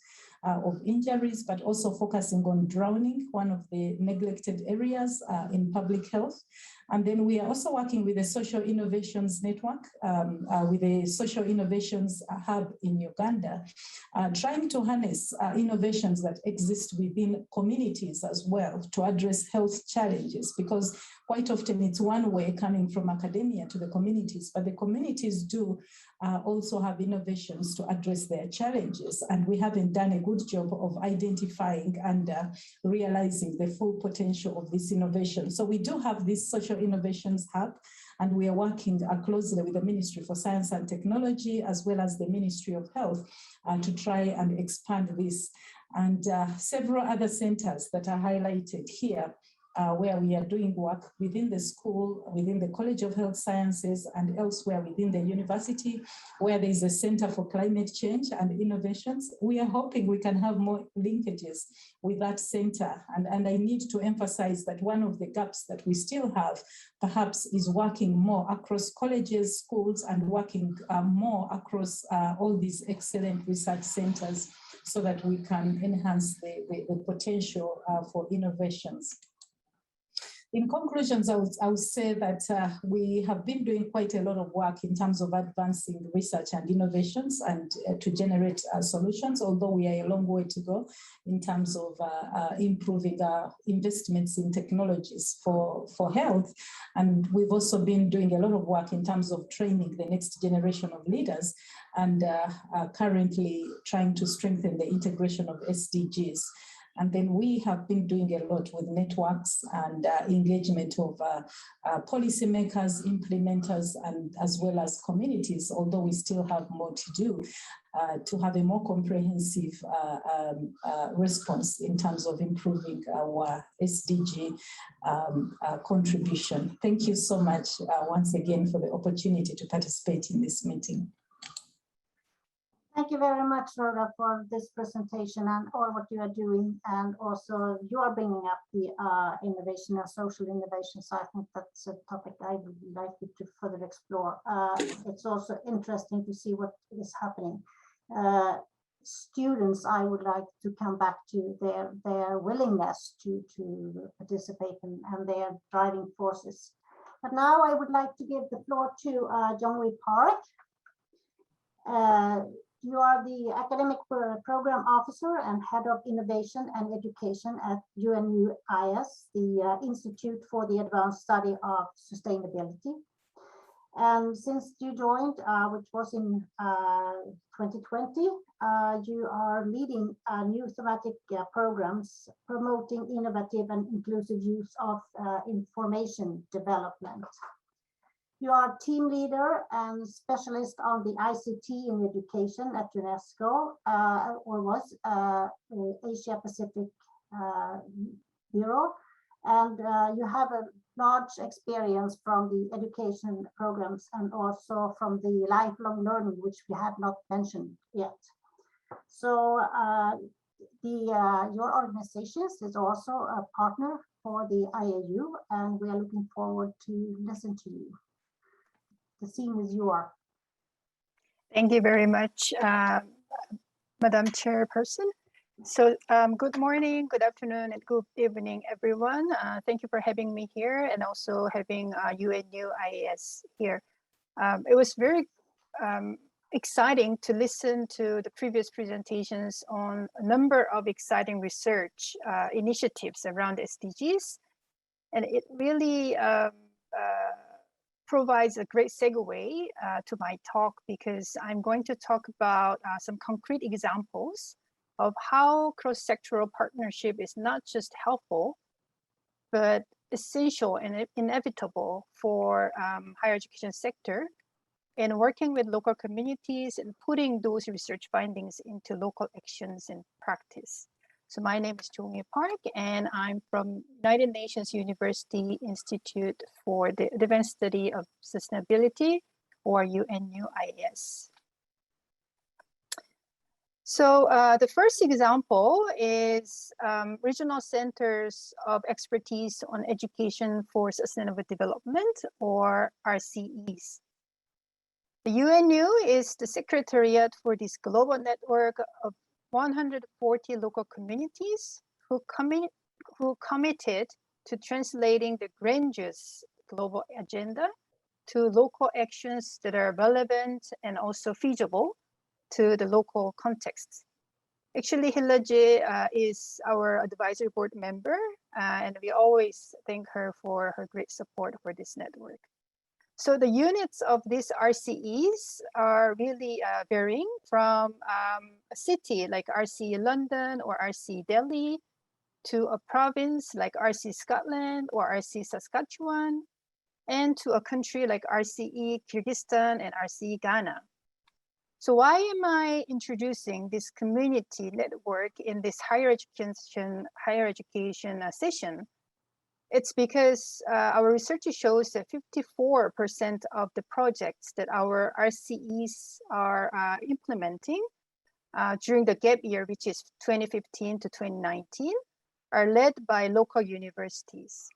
of injuries, but also focusing on drowning, one of the neglected areas in public health. And then we are also working with the Social Innovations Network, with the Social Innovations Hub in Uganda, trying to harness innovations that exist within communities as well to address health challenges, because quite often it's one way coming from academia to the communities, but the communities do also have innovations to address their challenges. And we haven't done a good job of identifying and realizing the full potential of this innovation. So we do have this Social Innovations Hub, and we are working closely with the Ministry for Science and Technology, as well as the Ministry of Health, to try and expand this. And several other centers that are highlighted here, where we are doing work within the school, within the College of Health Sciences, and elsewhere within the university, where there is a Center for Climate Change and Innovations. We are hoping we can have more linkages with that center. And I need to emphasize that one of the gaps that we still have, perhaps, is working more across colleges, schools, and working more across all these excellent research centers, so that we can enhance the potential for innovations. In conclusions, I would say that we have been doing quite a lot of work in terms of advancing research and innovations and to generate solutions, although we are a long way to go in terms of improving our investments in technologies for health. And we've also been doing a lot of work in terms of training the next generation of leaders, and currently trying to strengthen the integration of SDGs. And then we have been doing a lot with networks and engagement of policymakers, implementers, and as well as communities, although we still have more to do to have a more comprehensive response in terms of improving our SDG contribution. Thank you so much once again for the opportunity to participate in this meeting. Thank you very much, Rhoda, for this presentation and all what you are doing. And also you are bringing up the innovation and social innovation. So I think that's a topic I would like you to further explore. It's also interesting to see what is happening. Students, I would like to come back to their willingness to participate and their driving forces. But now I would like to give the floor to Jonghwi Park. You are the Academic Program Officer and Head of Innovation and Education at UNU-IAS, the Institute for the Advanced Study of Sustainability. And since you joined, which was in 2020, you are leading new thematic programs promoting innovative and inclusive use of information development. You are team leader and specialist on the ICT in education at UNESCO, or was Asia Pacific Bureau. And you have a large experience from the education programs and also from the lifelong learning, which we have not mentioned yet. So your organization is also a partner for the IAU, and we are looking forward to listen to you. The scene is yours. Thank you very much, Madam Chairperson. So good morning, good afternoon, and good evening, everyone. Thank you for having me here and also having UNU-IAS here. It was very exciting to listen to the previous presentations on a number of exciting research initiatives around SDGs. And it really provides a great segue to my talk, because I'm going to talk about some concrete examples of how cross-sectoral partnership is not just helpful, but essential and inevitable for higher education sector, and working with local communities and putting those research findings into local actions and practice. So my name is Jonghwi Park, and I'm from United Nations University Institute for the Advanced Study of Sustainability, or UNU-IAS. So the first example is Regional Centers of Expertise on Education for Sustainable Development, or RCEs. The UNU is the secretariat for this global network of 140 local communities who committed to translating the grandiose global agenda to local actions that are relevant and also feasible to the local context. Actually, Hilligje is our advisory board member, and we always thank her for her great support for this network. So the units of these RCEs are really varying from a city like RCE London or RCE Delhi, to a province like RCE Scotland or RCE Saskatchewan, and to a country like RCE Kyrgyzstan and RCE Ghana. So why am I introducing this community network in this higher education session? It's because our research shows that 54% of the projects that our RCEs are implementing during the gap year, which is 2015 to 2019, are led by local universities.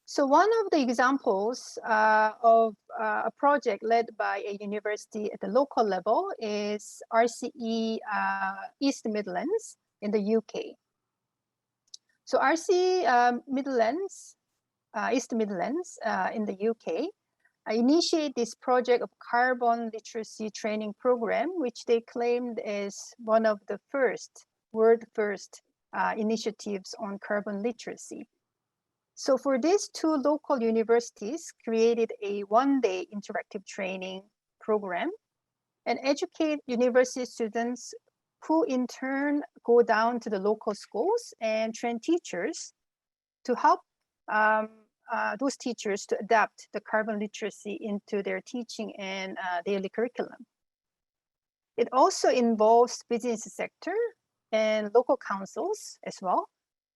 So one of the examples of a project led by a university at the local level is RCE East Midlands in the UK. So RCE East Midlands in the UK initiate this project of carbon literacy training program, which they claimed is one of the world first initiatives on carbon literacy. So for these two local universities created a one-day interactive training program and educate university students who in turn go down to the local schools and train teachers to help those teachers to adapt the carbon literacy into their teaching and daily curriculum. It also involves business sector and local councils as well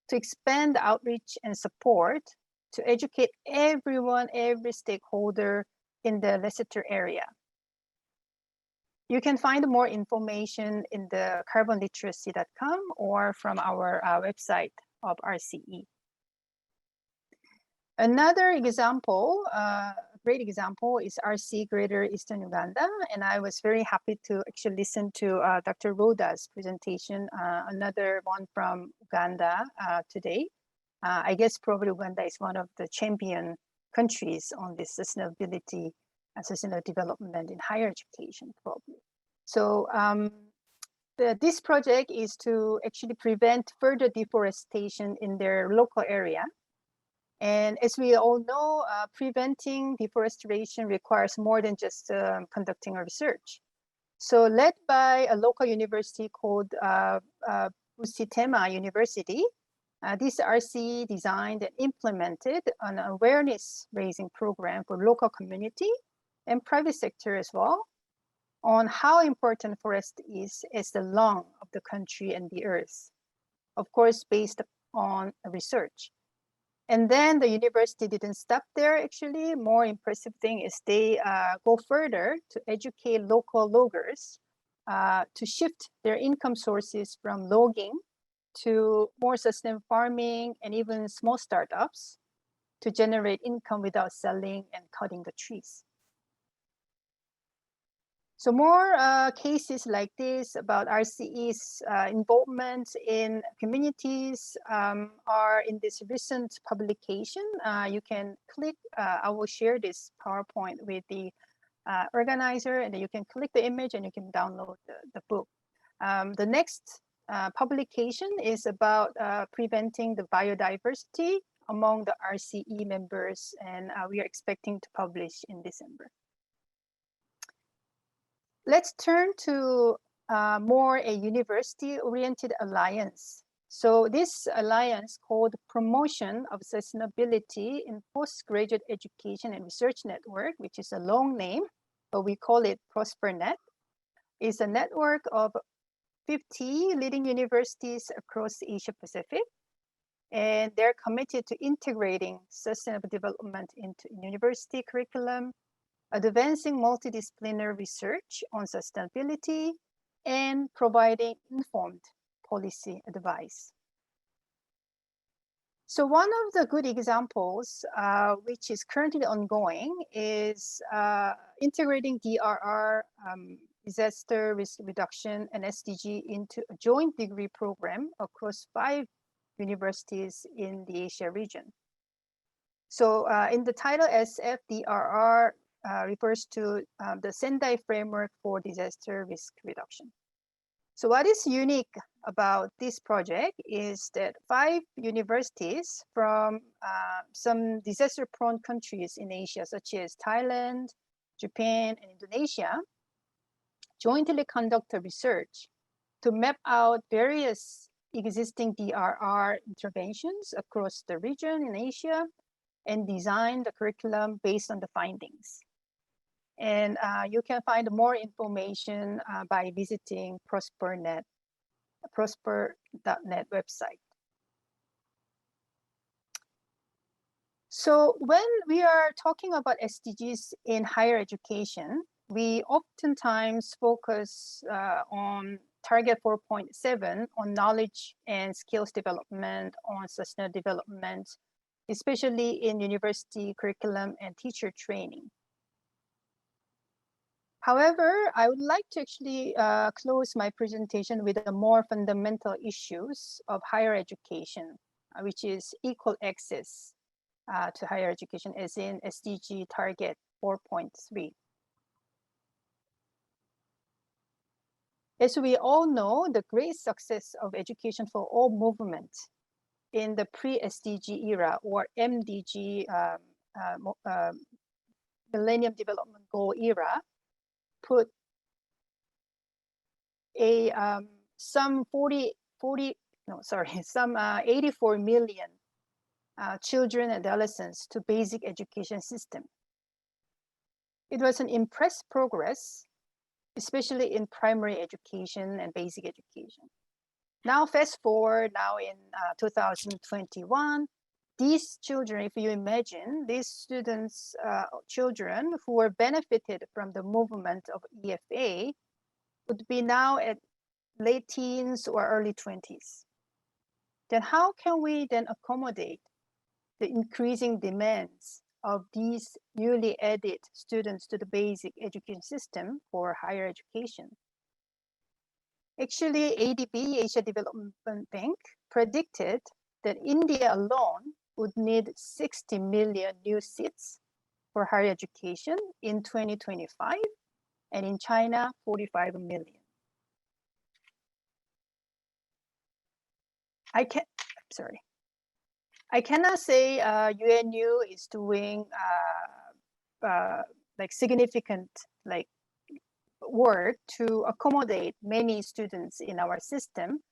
to expand the outreach and support to educate everyone, every stakeholder in the Leicester area. You can find more information in the carbonliteracy.com or from our website of RCE. Another example, great example is RC Greater Eastern Uganda. And I was very happy to actually listen to Dr. Rhoda's presentation, another one from Uganda today. I guess probably Uganda is one of the champion countries on this sustainability and sustainable development in higher education, probably. So this project is to actually prevent further deforestation in their local area. And as we all know, preventing deforestation requires more than just conducting a research. So led by a local university called Busitema University, this RC designed and implemented an awareness raising program for local community and private sector as well on how important forest is as the lung of the country and the earth, of course, based on research. And then the university didn't stop there, actually. More impressive thing is they go further to educate local loggers to shift their income sources from logging to more sustainable farming and even small startups to generate income without selling and cutting the trees. So more cases like this about RCE's involvement in communities are in this recent publication. You can click, I will share this PowerPoint with the organizer, and then you can click the image and you can download the book. The next publication is about preventing the biodiversity among the RCE members, and we are expecting to publish in December. Let's turn to more a university-oriented alliance. So this alliance called Promotion of Sustainability in Postgraduate Education and Research Network, which is a long name, but we call it ProsperNet, is a network of 50 leading universities across Asia Pacific. And they're committed to integrating sustainable development into university curriculum, advancing multidisciplinary research on sustainability, and providing informed policy advice. So one of the good examples, which is currently ongoing, is integrating DRR, disaster risk reduction, and SDG into a joint degree program across 5 universities in the Asia region. So in the title SF, DRR refers to the Sendai framework for disaster risk reduction. So what is unique about this project is that 5 universities from some disaster-prone countries in Asia, such as Thailand, Japan, and Indonesia, jointly conduct a research to map out various existing DRR interventions across the region in Asia and design the curriculum based on the findings. And you can find more information by visiting prosper.net website. So when we are talking about SDGs in higher education, we oftentimes focus on target 4.7 on knowledge and skills development, on sustainable development, especially in university curriculum and teacher training. However, I would like to actually close my presentation with the more fundamental issues of higher education, which is equal access to higher education, as in SDG target 4.3. As we all know, the great success of education for all movement in the pre-SDG era, or MDG, Millennium Development Goal era, put a some 84 million children and adolescents to basic education system. It was an impressive progress, especially in primary education and basic education. Now fast forward, now in 2021, these children, if you imagine, these students, children who were benefited from the movement of EFA would be now at late teens or early 20s. Then how can we then accommodate the increasing demands of these newly added students to the basic education system for higher education? Actually, ADB, Asia Development Bank, predicted that India alone would need 60 million new seats for higher education in 2025, and in China, 45 million. I cannot say UNU is doing like significant work to accommodate many students in our system,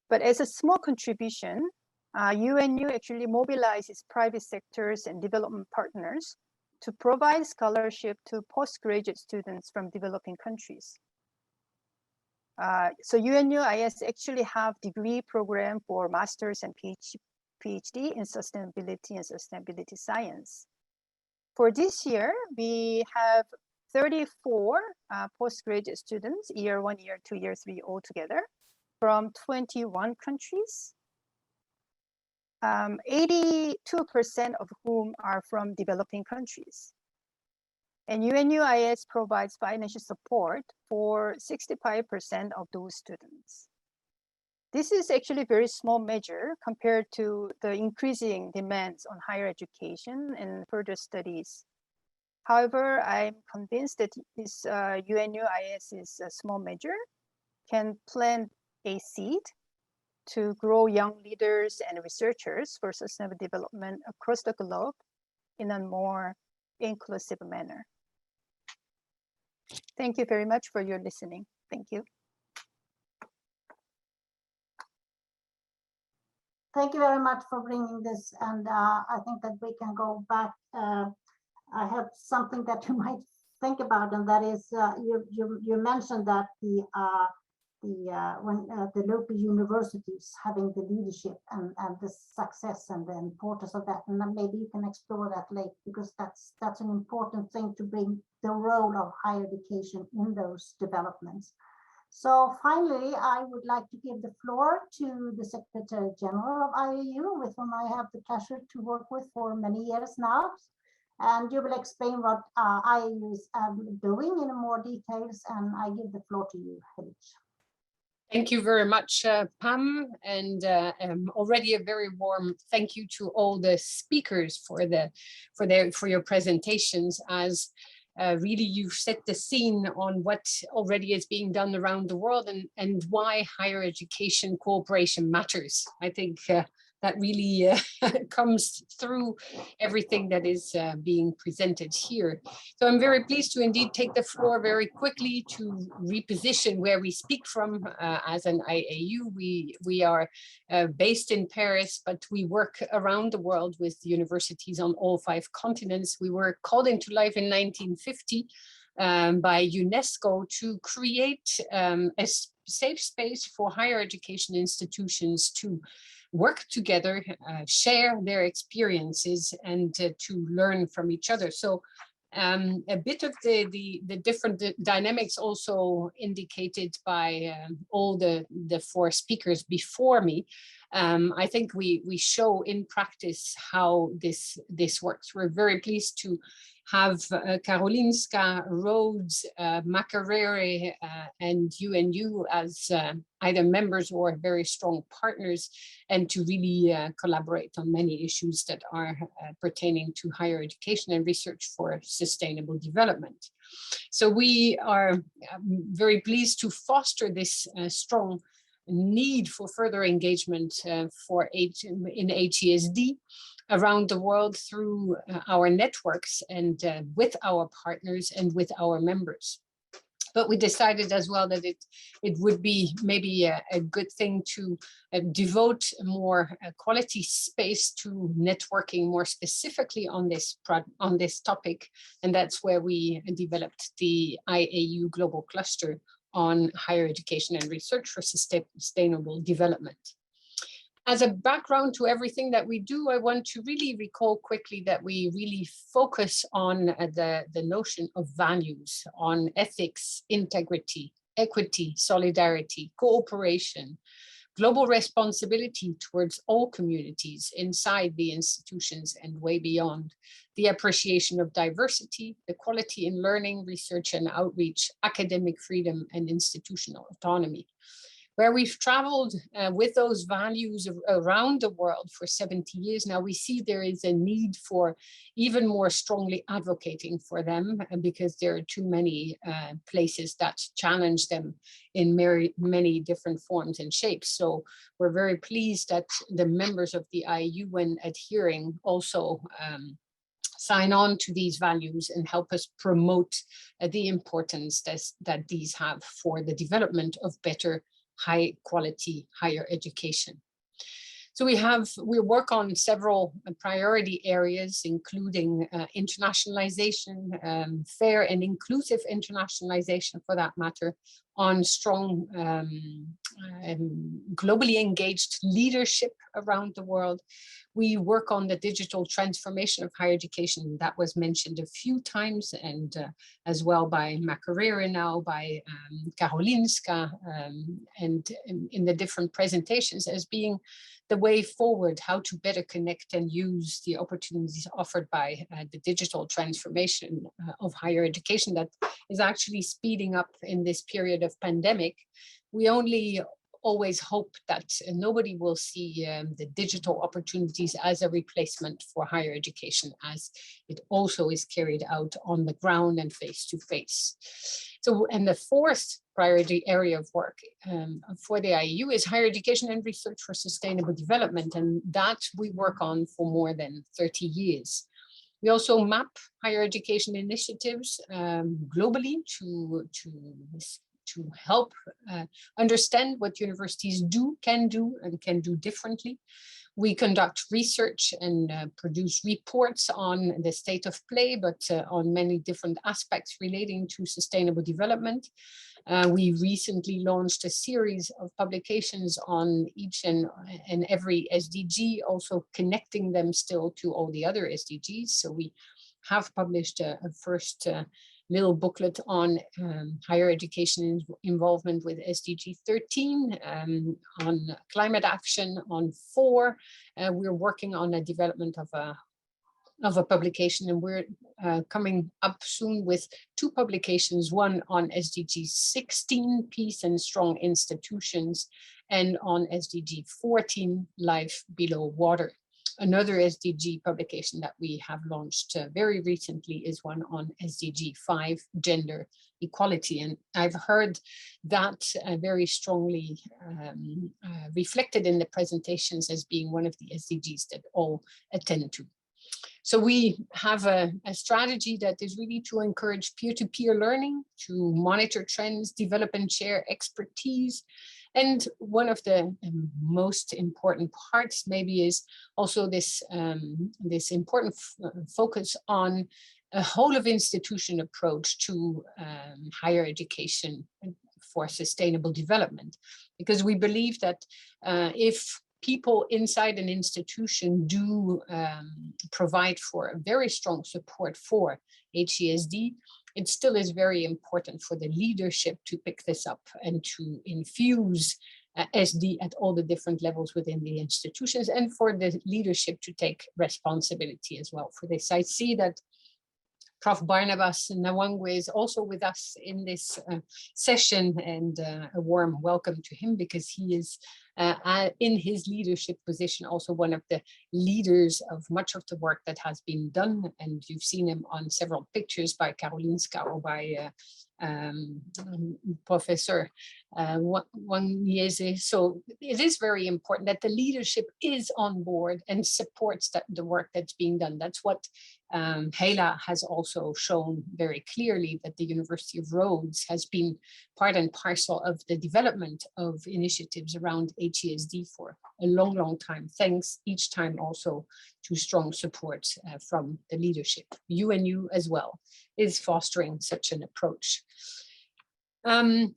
but as a small contribution, UNU actually mobilizes private sectors and development partners to provide scholarship to postgraduate students from developing countries. So UNU-IAS actually have degree program for masters and PhD in sustainability and sustainability science. For this year, we have 34 postgraduate students, year 1, year 2, year 3 altogether, from 21 countries. 82% of whom are from developing countries. And UNU-IAS provides financial support for 65% of those students. This is actually a very small measure compared to the increasing demands on higher education and further studies. However, I'm convinced that this UNU-IAS is a small measure, can plant a seed to grow young leaders and researchers for sustainable development across the globe in a more inclusive manner. Thank you very much for your listening. Thank you. Thank you very much for bringing this, and I think that we can go back. I have something that you might think about, and that is you mentioned that the local universities having the leadership and the success and the importance of that, and then maybe you can explore that later, because that's an important thing to bring the role of higher education in those developments. So finally, I would like to give the floor to the Secretary General of IAU, with whom I have the pleasure to work with for many years now. And you will explain what IAU is doing in more details, and I give the floor to you, Hilligje. Thank you very much, Pam, and already a very warm thank you to all the speakers for your presentations, as really you've set the scene on what already is being done around the world and why higher education cooperation matters. I think that really comes through everything that is being presented here. So I'm very pleased to indeed take the floor very quickly to reposition where we speak from as an IAU. We are based in Paris, but we work around the world with universities on all 5 continents. We were called into life in 1950 by UNESCO to create a safe space for higher education institutions to work together, share their experiences, and to learn from each other. So a bit of the different dynamics also indicated by all the 4 speakers before me. I think we show in practice how this works. We're very pleased to have Karolinska, Rhodes, Makerere, and UNU as either members or very strong partners, and to really collaborate on many issues that are pertaining to higher education and research for sustainable development. So we are very pleased to foster this strong need for further engagement in HESD around the world through our networks and with our partners and with our members. But we decided as well that it would be maybe a good thing to devote more quality space to networking more specifically on this topic. And that's where we developed the IAU Global Cluster on Higher Education and Research for Sustainable Development. As a background to everything that we do, I want to really recall quickly that we really focus on the notion of values, on ethics, integrity, equity, solidarity, cooperation, global responsibility towards all communities inside the institutions and way beyond, the appreciation of diversity, equality in learning, research and outreach, academic freedom and institutional autonomy. Where we've traveled with those values around the world for 70 years now, we see there is a need for even more strongly advocating for them because there are too many places that challenge them in many different forms and shapes. So we're very pleased that the members of the IAU, when adhering, also sign on to these values and help us promote the importance that these have for the development of better high quality higher education. So we work on several priority areas, including internationalization, fair and inclusive internationalization for that matter, on strong globally engaged leadership around the world. We work on the digital transformation of higher education. That was mentioned a few times, and as well by Makerere now, by Karolinska, and in the different presentations as being the way forward, how to better connect and use the opportunities offered by the digital transformation of higher education that is actually speeding up in this period of pandemic. We only always hope that nobody will see the digital opportunities as a replacement for higher education, as it also is carried out on the ground and face to face. So, and the fourth priority area of work for the IAU is higher education and research for sustainable development, and that we work on for more than 30 years. We also map higher education initiatives globally to help understand what universities can do differently. We conduct research and produce reports on the state of play, but on many different aspects relating to sustainable development. We recently launched a series of publications on each and every SDG, also connecting them still to all the other SDGs. So we have published a first little booklet on higher education involvement with SDG 13, on climate action on 4. We're working on a development of a publication, and we're coming up soon with 2 publications, one on SDG 16, peace and strong institutions, and on SDG 14, life below water. Another SDG publication that we have launched very recently is one on SDG 5, gender equality. And I've heard that very strongly reflected in the presentations as being one of the SDGs that all attend to. So we have a strategy that is really to encourage peer-to-peer learning, to monitor trends, develop and share expertise. And one of the most important parts maybe is also this, this important focus on a whole of institution approach to higher education for sustainable development. Because we believe that if people inside an institution do provide for a very strong support for HESD, it still is very important for the leadership to pick this up and to infuse SD at all the different levels within the institutions, and for the leadership to take responsibility as well for this. I see that Prof. Barnabas Nwangwe is also with us in this session, and a warm welcome to him, because he is in his leadership position also one of the leaders of much of the work that has been done, and you've seen him on several pictures by Karolinska or by Professor Wanyenze. So it is very important that the leadership is on board and supports the work that's being done. That's what Heila has also shown very clearly that the University of Rhodes has been part and parcel of the development of initiatives around HESD for a long, long time, thanks each time also to strong support from the leadership. UNU as well is fostering such an approach.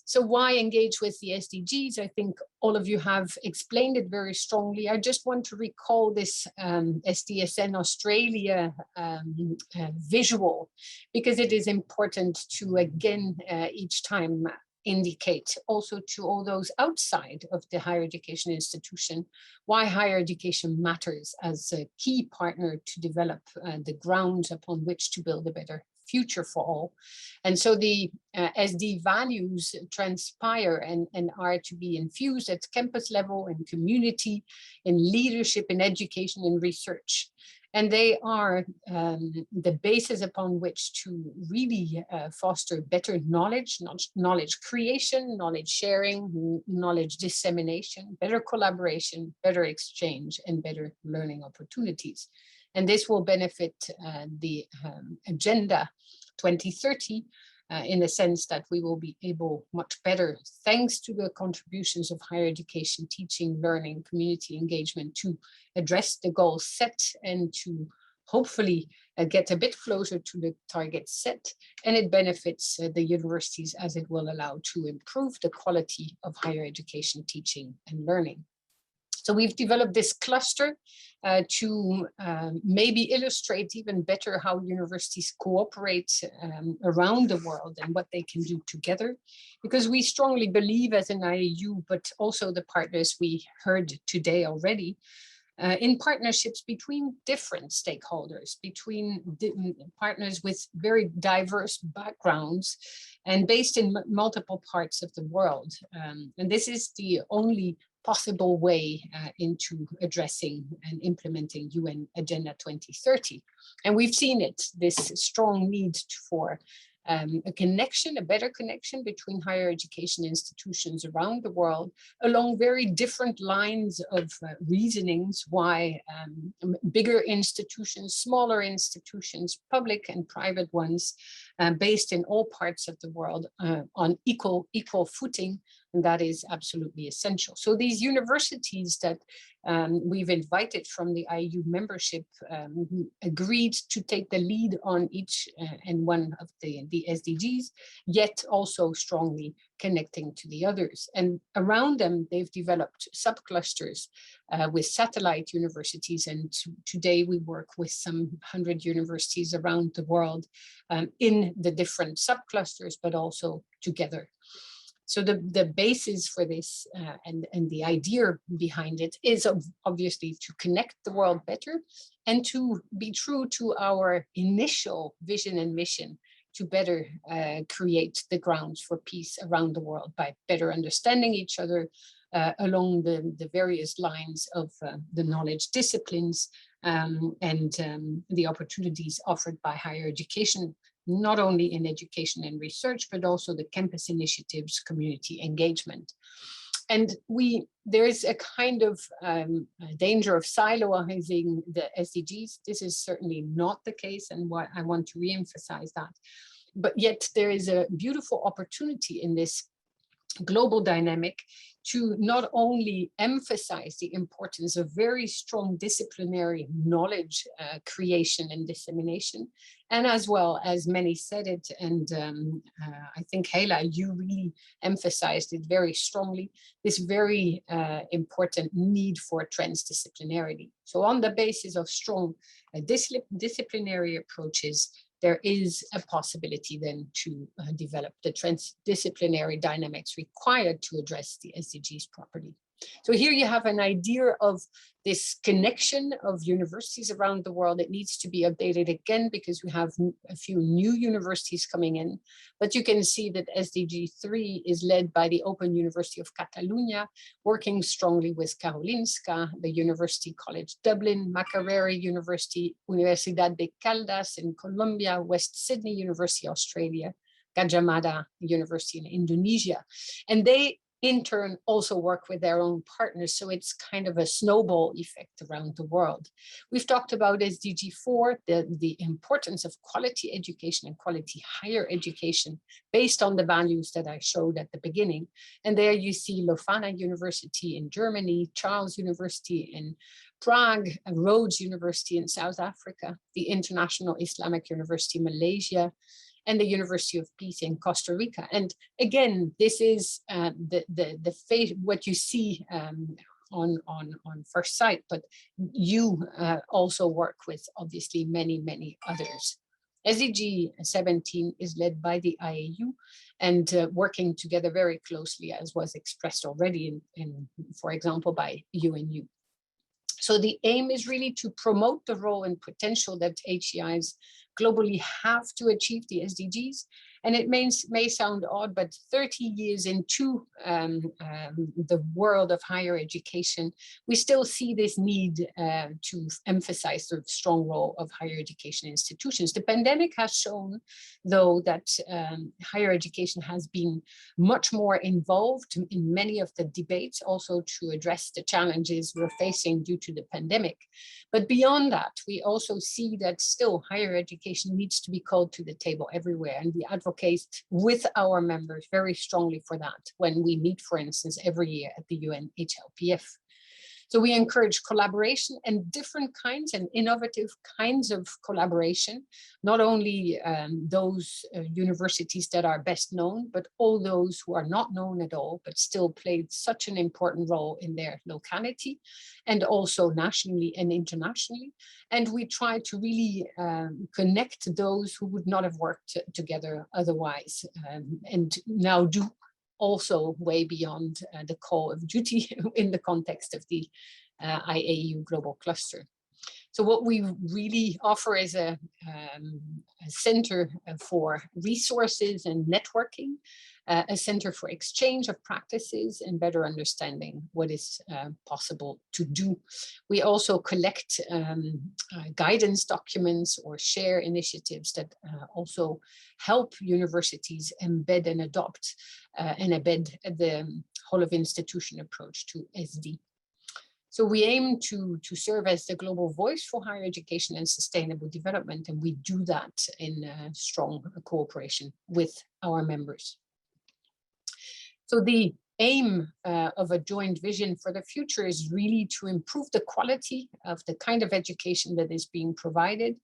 So why engage with the SDGs? I think all of you have explained it very strongly. I just want to recall this SDSN Australia visual, because it is important to again each time indicate also to all those outside of the higher education institution why higher education matters as a key partner to develop the grounds upon which to build a better future for all. And so the SD values transpire and are to be infused at campus level, in community, in leadership, in education, in research. And they are the basis upon which to really foster better knowledge, knowledge creation, knowledge sharing, knowledge dissemination, better collaboration, better exchange, and better learning opportunities. And this will benefit the Agenda 2030 in the sense that we will be able much better, thanks to the contributions of higher education, teaching, learning, community engagement, to address the goals set and to hopefully get a bit closer to the targets set. And it benefits the universities as it will allow to improve the quality of higher education teaching and learning. So we've developed this cluster to maybe illustrate even better how universities cooperate around the world and what they can do together, because we strongly believe as an IAU, but also the partners we heard today already, in partnerships between different stakeholders, between partners with very diverse backgrounds and based in multiple parts of the world. And this is the only possible way into addressing and implementing UN Agenda 2030. And we've seen it, this strong need for a connection, a better connection between higher education institutions around the world along very different lines of reasonings why bigger institutions, smaller institutions, public and private ones, based in all parts of the world on equal footing. And that is absolutely essential. So these universities that we've invited from the IAU membership agreed to take the lead on each and one of the SDGs, yet also strongly connecting to the others. And around them, they've developed subclusters with satellite universities. And today we work with some 100 universities around the world in the different subclusters, but also together. So the basis for this and the idea behind it is obviously to connect the world better and to be true to our initial vision and mission to better create the grounds for peace around the world by better understanding each other along the various lines of the knowledge disciplines and the opportunities offered by higher education, not only in education and research, but also the campus initiatives, community engagement. And there is a kind of danger of siloizing the SDGs. This is certainly not the case, and what I want to re-emphasize that. But yet there is a beautiful opportunity in this global dynamic to not only emphasize the importance of very strong disciplinary knowledge creation and dissemination, and as well as many said it, and I think Heila, you really emphasized it very strongly, this very important need for transdisciplinarity. So on the basis of strong disciplinary approaches, there is a possibility then to develop the transdisciplinary dynamics required to address the SDGs properly. So here you have an idea of this connection of universities around the world. It needs to be updated again because we have a few new universities coming in, but you can see that SDG 3 is led by the Open University of Catalonia, working strongly with Karolinska, the University College Dublin, Makerere University, Universidad de Caldas in Colombia, West Sydney University, Australia, Gajah Mada University in Indonesia. And they in turn also work with their own partners. So it's kind of a snowball effect around the world. We've talked about SDG 4, the importance of quality education and quality higher education based on the values that I showed at the beginning. And there you see Lofana University in Germany, Charles University in Prague, Rhodes University in South Africa, the International Islamic University Malaysia, and the University of Peace in Costa Rica. And again, this is what you see on first sight, but you also work with obviously many others. SDG 17 is led by the IAU and working together very closely, as was expressed already for example, by UNU. So the aim is really to promote the role and potential that HEIs globally have to achieve the SDGs. And it may sound odd, but 30 years into the world of higher education, we still see this need to emphasize the strong role of higher education institutions. The pandemic has shown, though, that higher education has been much more involved in many of the debates, also to address the challenges we're facing due to the pandemic. But beyond that, we also see that still higher education needs to be called to the table everywhere, and we advocate with our members very strongly for that when we meet, for instance, every year at the UN HLPF. So we encourage collaboration and different kinds and innovative kinds of collaboration, not only those universities that are best known, but all those who are not known at all, but still played such an important role in their locality and also nationally and internationally. And we try to really connect those who would not have worked together otherwise and now do also way beyond the call of duty in the context of the IAU global cluster. So what we really offer is a center for resources and networking, a center for exchange of practices and better understanding what is possible to do. We also collect guidance documents or share initiatives that also help universities embed and adopt and embed the whole of institution approach to SD. So we aim to serve as the global voice for higher education and sustainable development, and we do that in strong cooperation with our members. So the aim of a joint vision for the future is really to improve the quality of the kind of education that is being provided.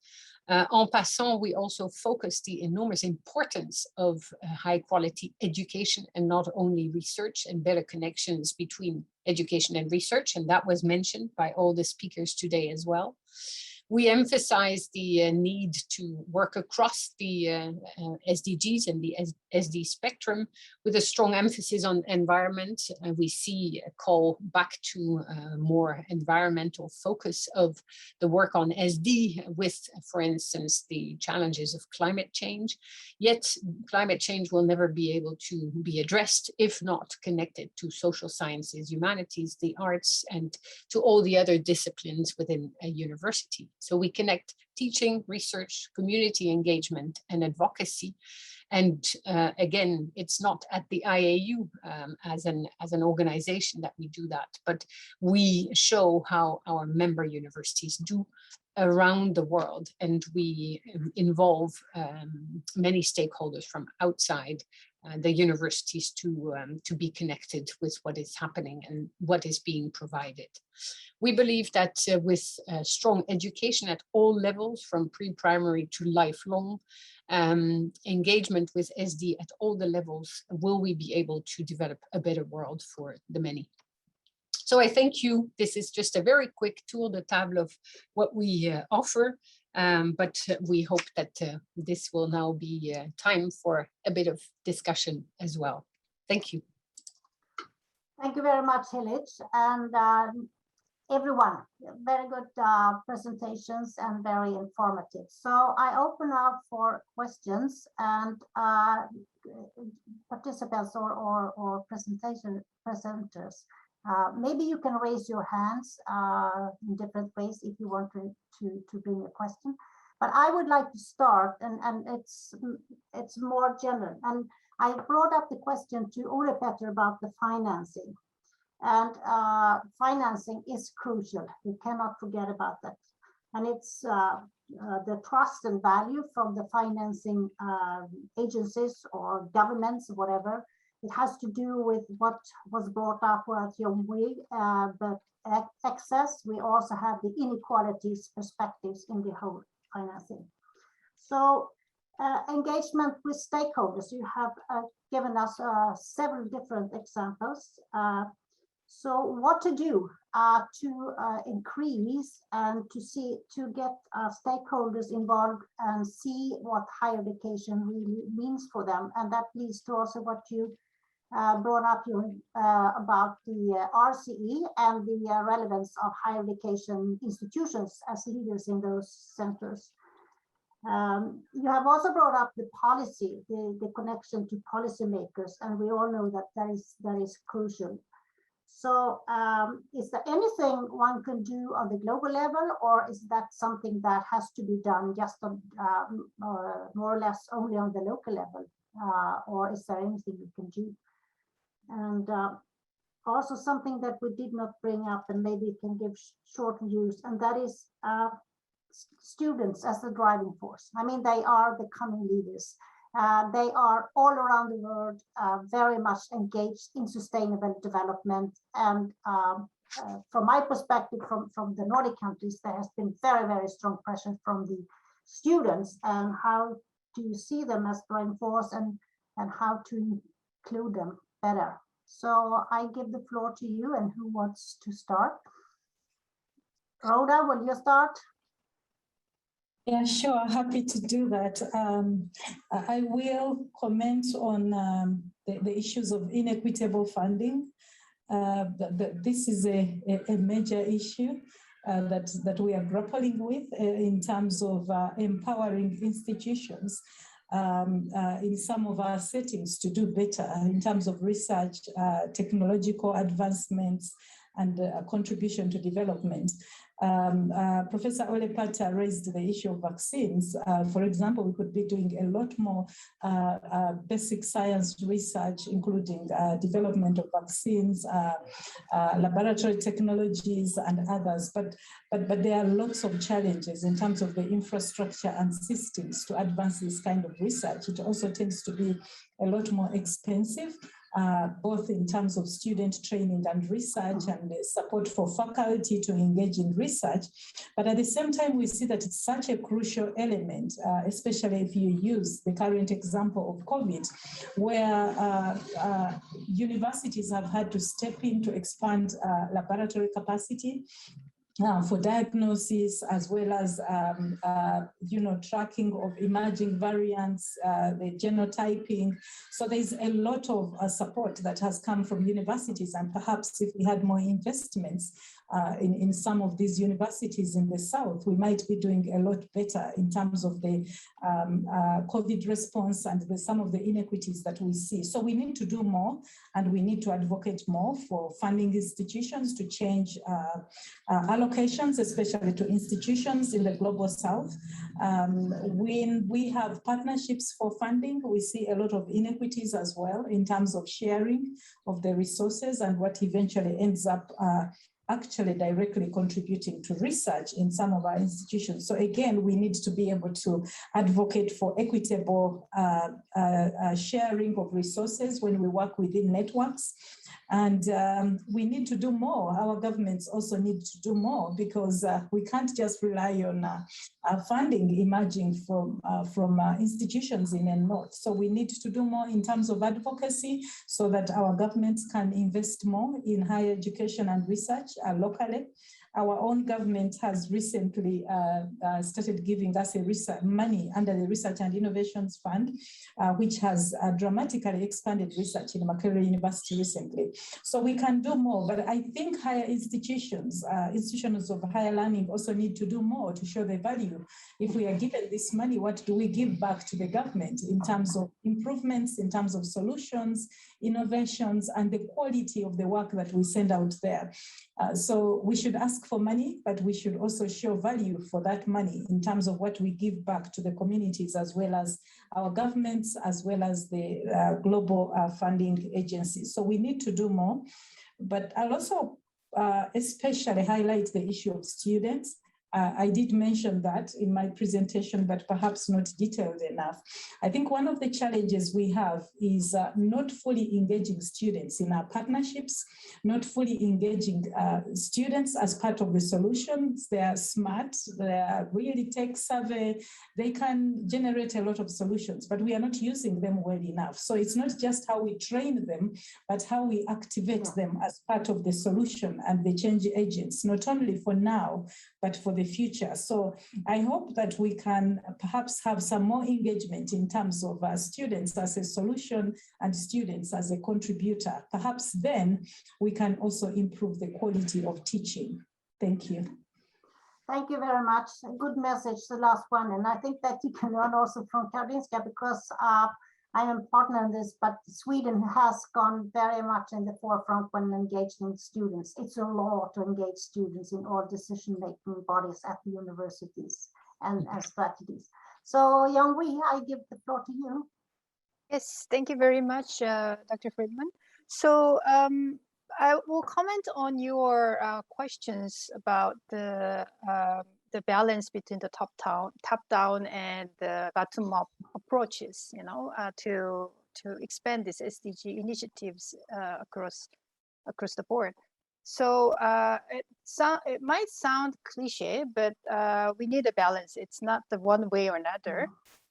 En passant, we also focus the enormous importance of high quality education and not only research and better connections between education and research. And that was mentioned by all the speakers today as well. We emphasize the need to work across the SDGs and the SD spectrum with a strong emphasis on environment. We see a call back to a more environmental focus of the work on SD with, for instance, the challenges of climate change. Yet climate change will never be able to be addressed if not connected to social sciences, humanities, the arts, and to all the other disciplines within a university. So we connect teaching, research, community engagement, and advocacy. And again, it's not at the IAU as an organization that we do that, but we show how our member universities do around the world, and we involve many stakeholders from outside the universities to be connected with what is happening and what is being provided. We believe that with strong education at all levels, from pre-primary to lifelong, engagement with SD at all the levels, will we be able to develop a better world for the many. So I thank you. This is just a very quick tour de table of what we offer, but we hope that this will now be time for a bit of discussion as well. Thank you. Thank you very much, Hilligje, and everyone. Very good presentations and very informative. So I open up for questions, and participants or presenters. Maybe you can raise your hands in different ways if you want to bring a question. But I would like to start, and it's more general. And I brought up the question to Olipete about the financing. And financing is crucial. We cannot forget about that. And it's the trust and value from the financing agencies or governments, whatever. It has to do with what was brought up with Jonghwi, but access. We also have the inequalities perspectives in the whole financing. So engagement with stakeholders, you have given us several different examples. So what to do to increase and to get stakeholders involved and see what higher education really means for them. And that leads to also what you brought up about the RCE and the relevance of higher education institutions as leaders in those centers. You have also brought up the policy, the connection to policymakers, and we all know that that is crucial. So is there anything one can do on the global level, or is that something that has to be done just on, more or less only on the local level, or is there anything we can do? And also something that we did not bring up and maybe can give short views, and that is students as the driving force. I mean, they are the coming leaders. They are all around the world very much engaged in sustainable development. And from my perspective, from the Nordic countries, there has been very, very strong pressure from the students. And how do you see them as driving force, and how to include them better? So I give the floor to you, and who wants to start? Rhoda, will you start? Yeah, sure. Happy to do that. I will comment on the issues of inequitable funding. This is a major issue that we are grappling with in terms of empowering institutions in some of our settings to do better in terms of research, technological advancements, and contribution to development. Professor Olipete raised the issue of vaccines. For example, we could be doing a lot more basic science research, including development of vaccines, laboratory technologies, and others. But there are lots of challenges in terms of the infrastructure and systems to advance this kind of research. It also tends to be a lot more expensive. Both in terms of student training and research and support for faculty to engage in research. But at the same time, we see that it's such a crucial element, especially if you use the current example of COVID, where universities have had to step in to expand laboratory capacity for diagnosis, as well as tracking of emerging variants, the genotyping. So there's a lot of support that has come from universities, and perhaps if we had more investments in some of these universities in the South, we might be doing a lot better in terms of the COVID response and some of the inequities that we see. So we need to do more, and we need to advocate more for funding institutions to change allocations, especially to institutions in the global South. When we have partnerships for funding, we see a lot of inequities as well in terms of sharing of the resources and what eventually ends up actually directly contributing to research in some of our institutions. So again, we need to be able to advocate for equitable sharing of resources when we work within networks. And we need to do more. Our governments also need to do more, because we can't just rely on funding emerging from institutions in the North. So we need to do more in terms of advocacy so that our governments can invest more in higher education and research locally. Our own government has recently started giving us money under the Research and Innovations Fund, which has dramatically expanded research in Makerere University recently. So we can do more, but I think higher institutions, institutions of higher learning also need to do more to show the value. If we are given this money, what do we give back to the government in terms of improvements, in terms of solutions, innovations, and the quality of the work that we send out there? So we should ask for money, but we should also show value for that money in terms of what we give back to the communities, as well as our governments, as well as the global funding agencies. So we need to do more. But I'll also especially highlight the issue of students. I did mention that in my presentation, but perhaps not detailed enough. I think one of the challenges we have is not fully engaging students in our partnerships, not fully engaging students as part of the solutions. They are smart, they are really tech savvy, they can generate a lot of solutions, but we are not using them well enough. So it's not just how we train them, but how we activate them as part of the solution and the change agents, not only for now, but for the future. So I hope that we can perhaps have some more engagement in terms of students as a solution and students as a contributor. Perhaps then we can also improve the quality of teaching. Thank you. Thank you very much. A good message, the last one. And I think that you can learn also from Karolinska, because I am partner in this, but Sweden has gone very much in the forefront when engaging students. It's a law to engage students in all decision-making bodies at the universities and strategies. So Jonghwi, I give the floor to you. Yes, thank you very much, Dr. Fredman. So I will comment on your questions about the balance between the top-down and the bottom-up approaches, you know, to expand these SDG initiatives across the board. So it might sound cliche, but we need a balance. It's not the one way or another,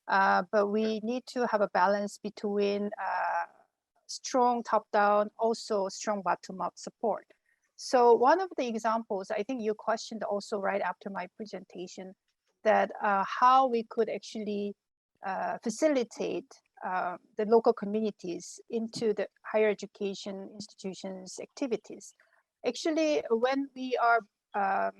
but we need to have a balance between strong top-down, also strong bottom-up support. So one of the examples, I think you questioned also right after my presentation, that how we could actually facilitate the local communities into the higher education institutions' activities. Actually, when we are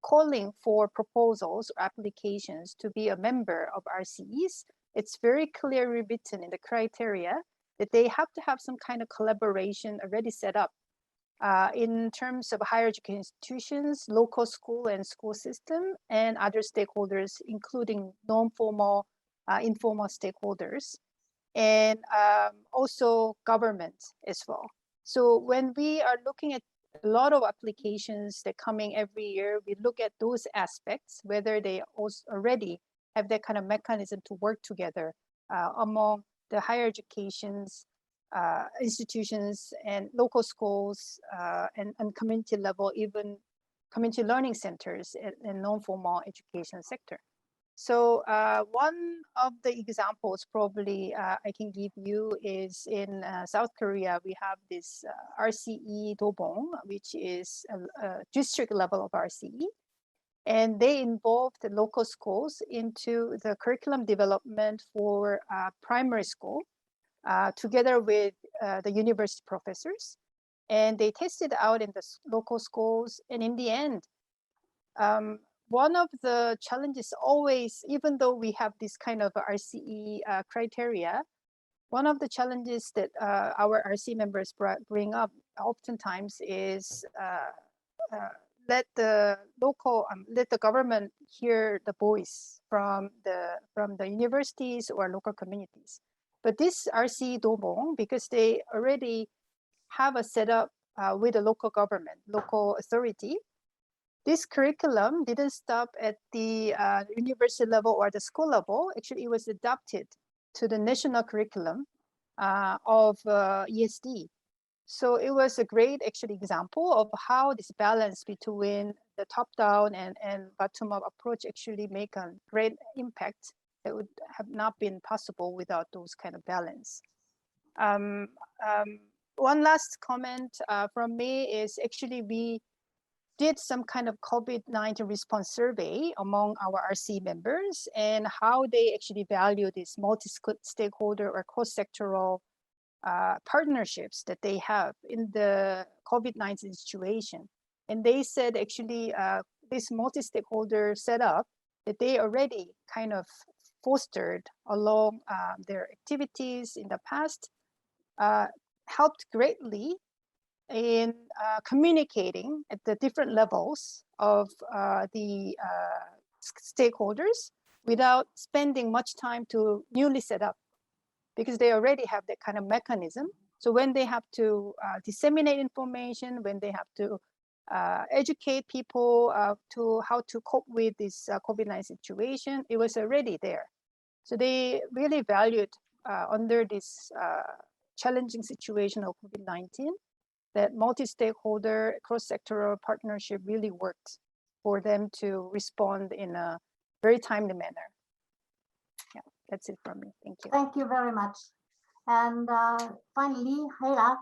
calling for proposals or applications to be a member of RCEs, it's very clearly written in the criteria that they have to have some kind of collaboration already set up in terms of higher education institutions, local school and school system, and other stakeholders, including non-formal, informal stakeholders, and also government as well. So when we are looking at a lot of applications that coming every year, we look at those aspects, whether they also already have that kind of mechanism to work together among the higher educations, institutions and local schools and community level, even community learning centers and non-formal education sector. So one of the examples probably I can give you is in South Korea. We have this RCE Dobong, which is a district level of RCE. And they involved the local schools into the curriculum development for primary school together with the university professors. And they tested out in the local schools. And in the end, one of the challenges always, even though we have this kind of RCE criteria, one of the challenges that our RCE members bring up oftentimes is let the government hear the voice from the universities or local communities. But this RCE Dobong, because they already have a setup with the local government, local authority, this curriculum didn't stop at the university level or the school level. Actually, it was adapted to the national curriculum of ESD. So it was a great actually example of how this balance between the top-down and bottom-up approach actually make a great impact that would have not been possible without those kind of balance. One last comment from me is actually we did some kind of COVID-19 response survey among our RC members and how they actually value this multi-stakeholder or cross-sectoral partnerships that they have in the COVID-19 situation. And they said actually this multi-stakeholder setup that they already kind of fostered along their activities in the past helped greatly in communicating at the different levels of the stakeholders without spending much time to newly set up, because they already have that kind of mechanism. So when they have to disseminate information, when they have to educate people to how to cope with this COVID-19 situation, it was already there. So they really valued under this challenging situation of COVID-19, that multi-stakeholder, cross-sectoral partnership really worked for them to respond in a very timely manner. Yeah, that's it from me. Thank you. Thank you very much. And finally, Heila.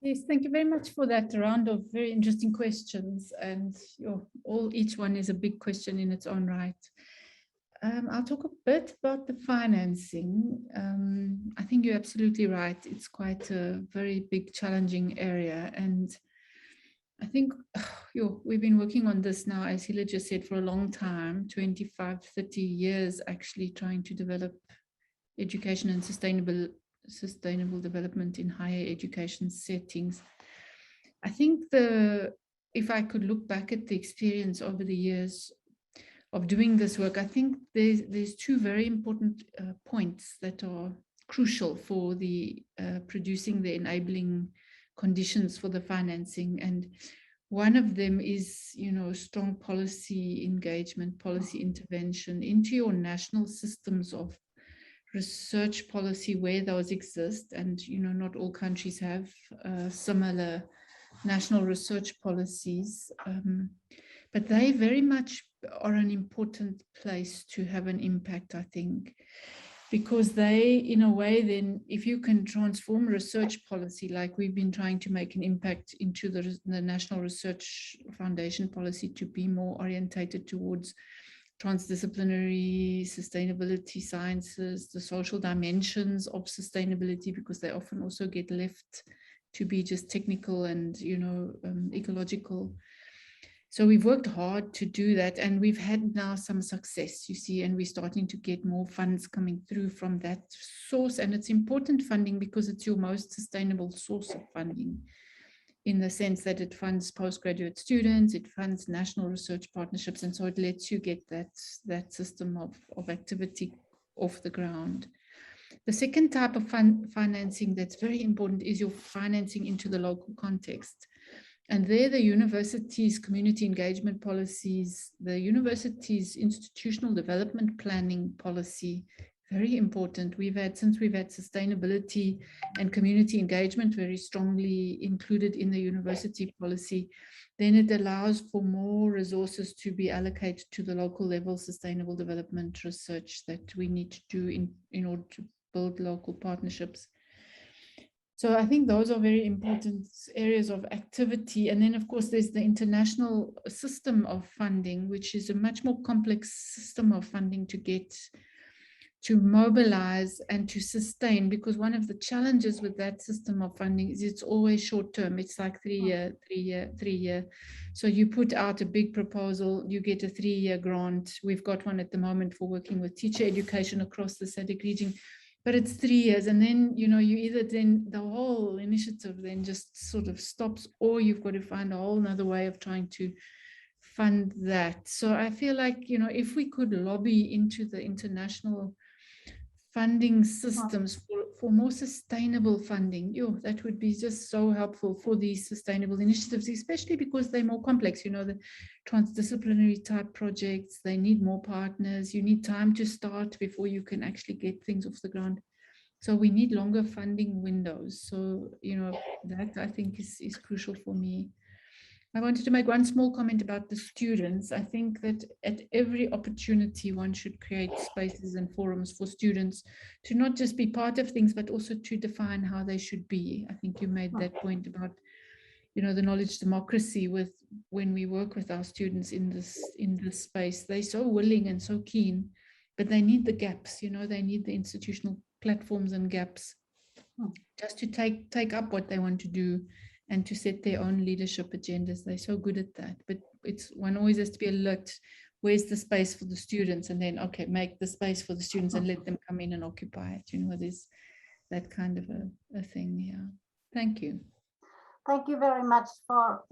Yes, thank you very much for that round of very interesting questions. And each one is a big question in its own right. I'll talk a bit about the financing. I think you're absolutely right. It's quite a very big, challenging area. And I think we've been working on this now, as Hilligje just said, for a long time, 25, 30 years, actually trying to develop education and sustainable development in higher education settings. I think if I could look back at the experience over the years of doing this work, I think there's two very important points that are crucial for the producing the enabling conditions for the financing. And one of them is, strong policy engagement, policy intervention into your national systems of research policy where those exist. And, not all countries have similar national research policies, but they very much are an important place to have an impact, I think, because they, in a way, then if you can transform research policy, like we've been trying to make an impact into the National Research Foundation policy to be more orientated towards transdisciplinary sustainability sciences, the social dimensions of sustainability, because they often also get left to be just technical and, ecological. So we've worked hard to do that, and we've had now some success, you see, and we're starting to get more funds coming through from that source. And it's important funding because it's your most sustainable source of funding, in the sense that it funds postgraduate students, it funds national research partnerships, and so it lets you get that system of activity off the ground. The second type of financing that's very important is your financing into the local context. And there, the university's community engagement policies, the university's institutional development planning policy, very important. Since we've had sustainability and community engagement very strongly included in the university policy, then it allows for more resources to be allocated to the local level sustainable development research that we need to do in order to build local partnerships. So I think those are very important areas of activity. And then, of course, there's the international system of funding, which is a much more complex system of funding to get to mobilize and to sustain, because one of the challenges with that system of funding is it's always short term. It's like 3 year, 3 year, 3 year. So you put out a big proposal, you get a 3-year grant. We've got one at the moment for working with teacher education across the SADC region, but it's 3 years. And then, you either then the whole initiative then just sort of stops, or you've got to find a whole nother way of trying to fund that. So I feel like, if we could lobby into the international funding systems for more sustainable funding, that would be just so helpful for these sustainable initiatives, especially because they're more complex. The transdisciplinary type projects, they need more partners. You need time to start before you can actually get things off the ground. So we need longer funding windows. So, that I think is crucial for me. I wanted to make one small comment about the students. I think that at every opportunity, one should create spaces and forums for students to not just be part of things, but also to define how they should be. I think you made that point about, the knowledge democracy when we work with our students in this space. They're so willing and so keen, but they need the gaps, they need the institutional platforms and gaps just to take up what they want to do and to set their own leadership agendas. They're so good at that, but one always has to be alert. Where's the space for the students? And then, okay, make the space for the students and let them come in and occupy it. that kind of a thing. Yeah. Thank you. Thank you very much for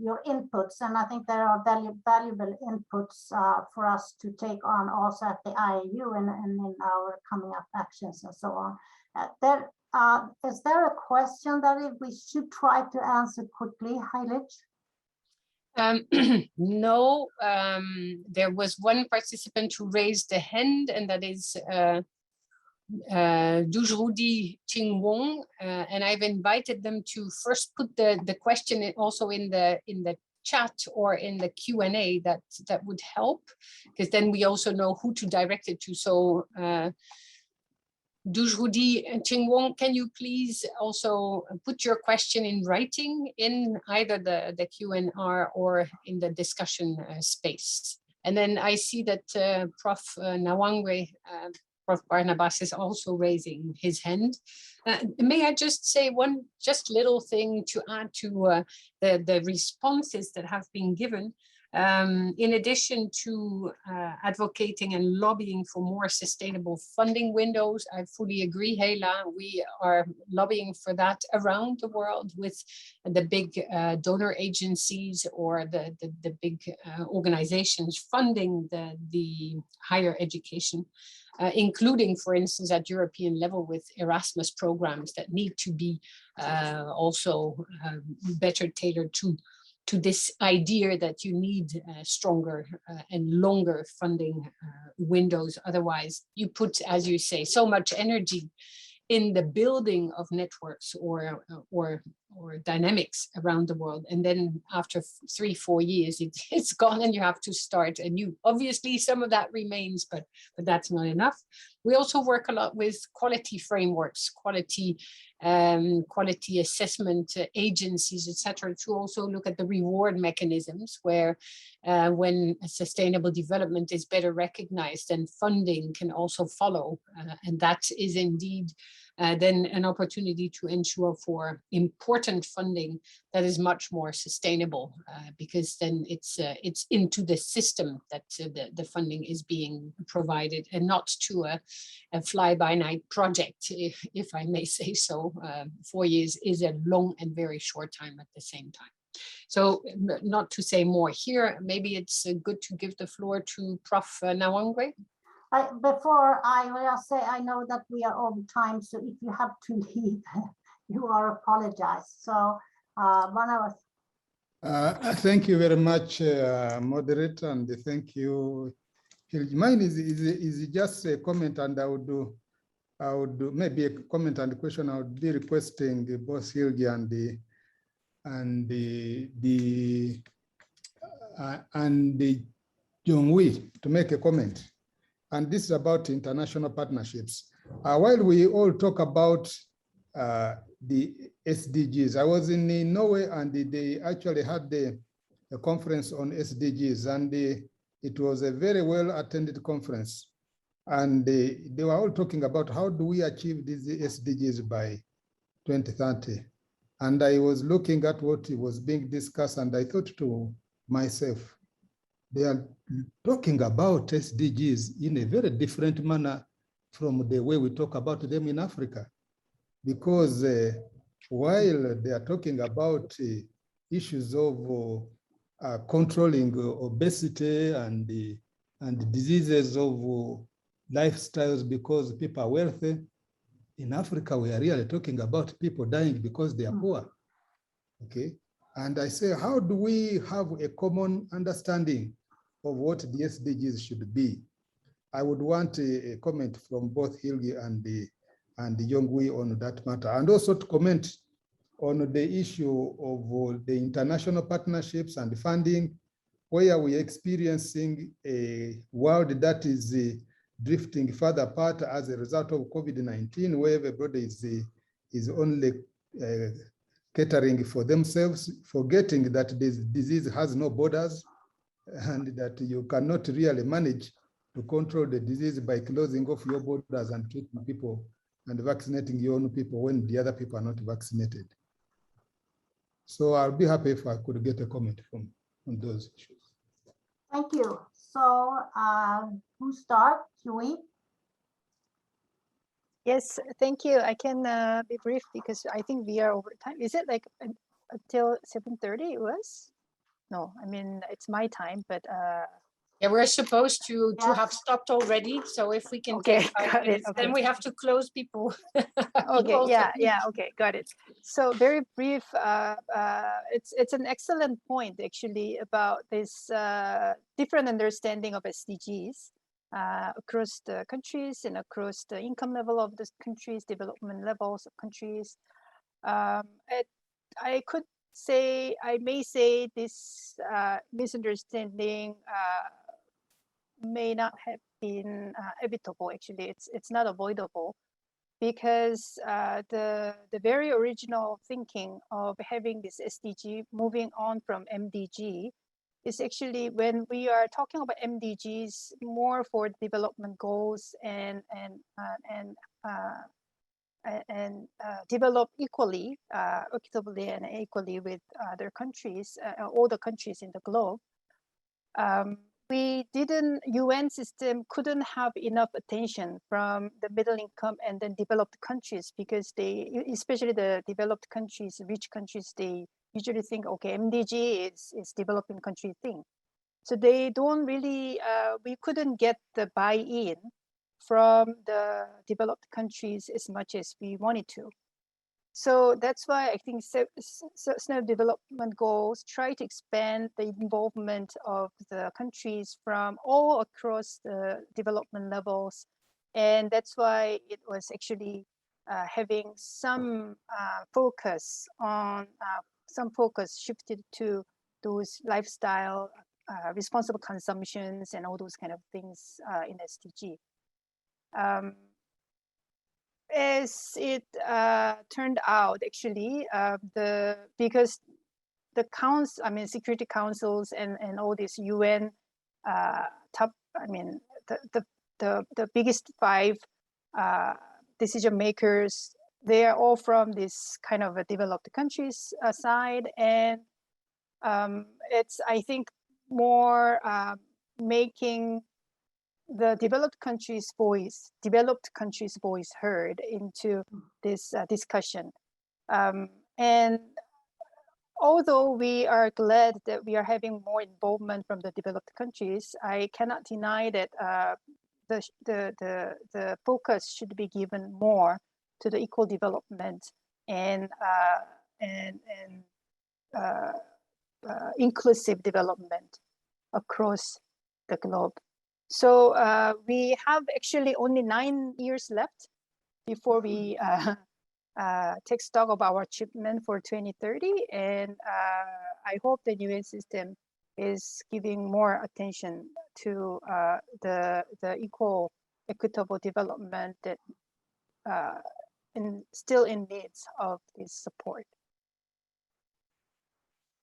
your inputs, and I think there are valuable inputs for us to take on also at the IAU and in our coming up actions and so on. Is there a question that we should try to answer quickly, Hilligje? No, there was one participant who raised a hand, and that is Dujrudi Chingwong, and I've invited them to first put the question also in the chat or in the Q&A. That would help, because then we also know who to direct it to. So Dujrudi Chingwong, can you please also put your question in writing in either the Q&R or in the discussion space? And then I see that Prof. Nawangwe, Prof. Barnabas is also raising his hand. May I just say one little thing to add to the responses that have been given? In addition to advocating and lobbying for more sustainable funding windows, I fully agree, Heila, we are lobbying for that around the world with the big donor agencies or the big organizations funding the higher education. Including, for instance, at European level with Erasmus programs that need to be also better tailored to this idea that you need stronger and longer funding windows. Otherwise, you put, as you say, so much energy in the building of networks or dynamics around the world, and then after 3-4 years it's gone and you have to start anew. Obviously some of that remains, but that's not enough. We also work a lot with quality frameworks, quality assessment agencies, etc., to also look at the reward mechanisms where when a sustainable development is better recognized, then funding can also follow, and that is indeed then an opportunity to ensure for important funding that is much more sustainable, because then it's into the system that the funding is being provided, and not to a fly-by-night project, if I may say so. 4 years is a long and very short time at the same time. So not to say more here, maybe it's good to give the floor to Prof. Nawangwe. Before I will say, I know that we are over time, so if you have to leave, you are apologized. So, Barnabas. Thank you very much, moderator, and thank you. Mine is just a comment, and I would do maybe a comment and a question. I would be requesting both Hilligje and the Jonghwi to make a comment. And this is about international partnerships. While we all talk about the SDGs, I was in Norway, and they actually had a conference on SDGs, and it was a very well attended conference. And they were all talking about how do we achieve these SDGs by 2030. And I was looking at what was being discussed, and I thought to myself, they are talking about SDGs in a very different manner from the way we talk about them in Africa. Because while they are talking about issues of controlling obesity and diseases of lifestyles because people are wealthy, in Africa, we are really talking about people dying because they are poor. Okay. And I say, how do we have a common understanding of what the SDGs should be? I would want a comment from both Hilligje and the Jonghwi on that matter, and also to comment on the issue of the international partnerships and funding, where we are experiencing a world that is drifting further apart as a result of COVID-19, where everybody is only catering for themselves, forgetting that this disease has no borders, and that you cannot really manage to control the disease by closing off your borders and treating people and vaccinating your own people when the other people are not vaccinated. So I'll be happy if I could get a comment on those issues. Thank you. So who starts? Jonghwi? Yes, thank you. I can be brief because I think we are over time. Is it like until 7:30 it was? No, I mean, it's my time, but Yeah, we're supposed to Yes. have stopped already. So if we can Okay, take 5 got it, minutes, then okay. we have to close people. Okay, Also. yeah, okay, got it. So very brief, it's an excellent point actually about this different understanding of SDGs across the countries and across the income level of the countries, development levels of countries. I could say, I may say this misunderstanding may not have been evitable. Actually, it's not avoidable, because the very original thinking of having this SDG moving on from MDG is actually, when we are talking about MDGs more for development goals and develop equally, equitably and equally with other countries, all the countries in the globe. UN system couldn't have enough attention from the middle income and then developed countries, because they, especially the developed countries, rich countries, they usually think, okay, MDG is developing country thing. So they don't really, we couldn't get the buy-in from the developed countries as much as we wanted to. So that's why I think Sustainable Development Goals try to expand the involvement of the countries from all across the development levels. And that's why it was actually having some focus shifted to those lifestyle, responsible consumptions and all those kind of things in SDG. As it turned out, actually, because the Security Councils and all these UN top, the biggest 5 decision makers, they are all from this kind of a developed countries side, and it's, I think, more making the developed countries' voice heard into this discussion. And although we are glad that we are having more involvement from the developed countries, I cannot deny that the focus should be given more to the equal development and inclusive development across the globe. So we have actually only 9 years left before we take stock of our achievement for 2030. And I hope the UN system is giving more attention to the equal, equitable development that still in needs of this support.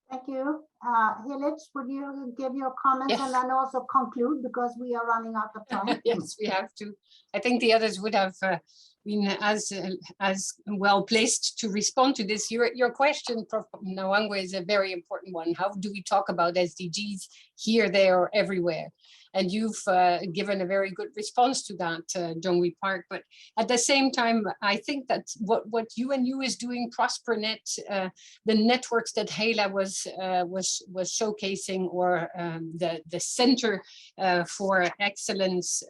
Thank you. Hilligje, would you give your comments? Yes. And then also conclude, because we are running out of time. Yes, we have to. I think the others would have been as well placed to respond to this. Your question, Prof. Nwangwe, is a very important one. How do we talk about SDGs here, there, or everywhere? And you've given a very good response to that, Jonghwi Park. But at the same time, I think that what UNU is doing, ProsperNet, the networks that Heila was showcasing, or the Center for Excellence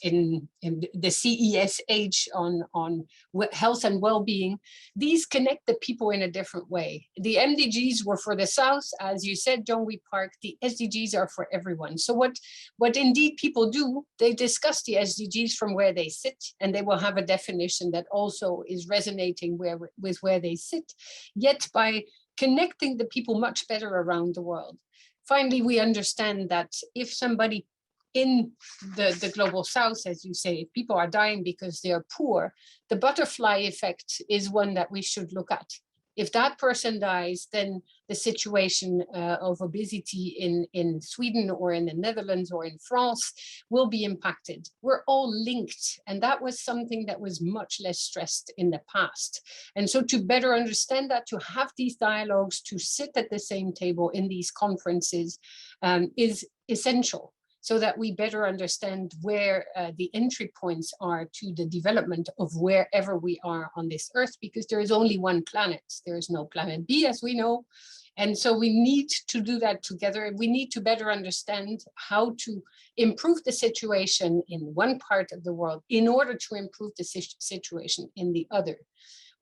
in the CESH on health and well-being, these connect the people in a different way. The MDGs were for the South, as you said, Jonghwi Park. The SDGs are for everyone. So what indeed people do, they discuss the SDGs from where they sit, and they will have a definition that also is resonating with where they sit, yet by connecting the people much better around the world. Finally, we understand that if somebody in the global South, as you say, if people are dying because they are poor, the butterfly effect is one that we should look at. If that person dies, then the situation of obesity in Sweden or in the Netherlands or in France will be impacted. We're all linked, and that was something that was much less stressed in the past. And so to better understand that, to have these dialogues, to sit at the same table in these conferences is essential. so that we better understand where the entry points are to the development of wherever we are on this earth, because there is only one planet. There is no planet B, as we know. And so we need to do that together. We need to better understand how to improve the situation in one part of the world in order to improve the situation in the other.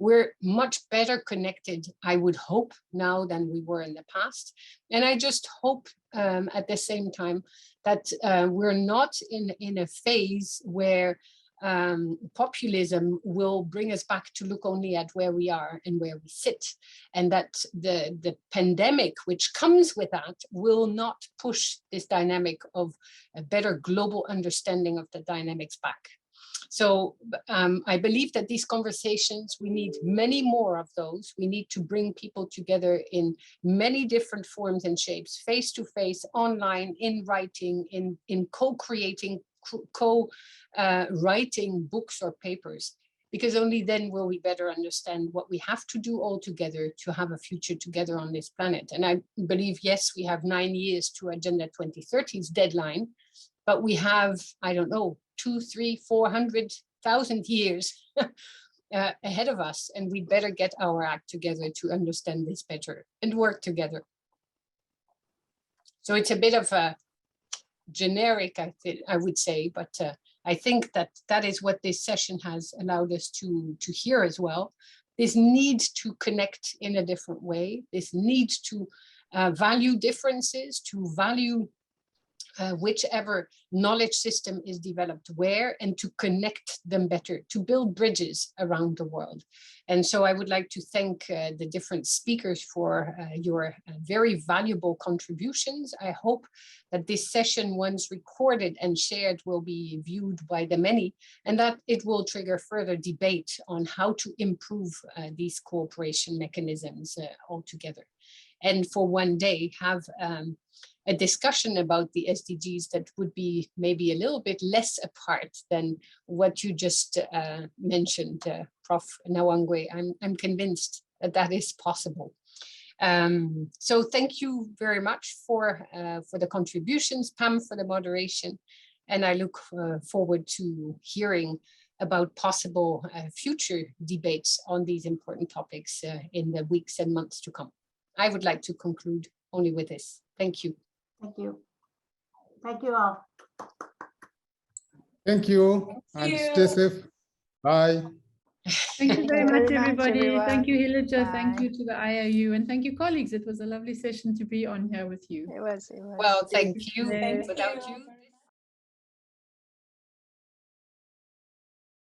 We're much better connected, I would hope, now than we were in the past. And I just hope at the same time that we're not in a phase where populism will bring us back to look only at where we are and where we sit, and that the pandemic which comes with that will not push this dynamic of a better global understanding of the dynamics back. So I believe that these conversations, we need many more of those. We need to bring people together in many different forms and shapes, face-to-face, online, in writing, in co-creating, co-writing books or papers, because only then will we better understand what we have to do all together to have a future together on this planet. And I believe, yes, we have 9 years to Agenda 2030's deadline, but we have, I don't know, 200, 300, 400,000 years ahead of us, and we better get our act together to understand this better and work together. So it's a bit of a generic, I would say, but I think that that is what this session has allowed us to hear as well. This need to connect in a different way, this need to value differences, to value whichever knowledge system is developed where, and to connect them better, to build bridges around the world. And so I would like to thank the different speakers for your very valuable contributions. I hope that this session, once recorded and shared, will be viewed by the many, and that it will trigger further debate on how to improve these cooperation mechanisms altogether. And for one day have a discussion about the SDGs that would be maybe a little bit less apart than what you just mentioned, Prof. Wanyenze. I'm convinced that that is possible. So thank you very much for the contributions, Pam, for the moderation, and I look forward to hearing about possible future debates on these important topics in the weeks and months to come. I would like to conclude only with this. Thank you. Thank you. Thank you all. Thank you, and stay safe. Bye. Thank you very much, everybody. everyone. Thank you, Hilligje. Thank Bye. you to the IAU, and thank you, colleagues. It was a lovely session to be on here with you. It was. Well, thank you. Thank Without you. you,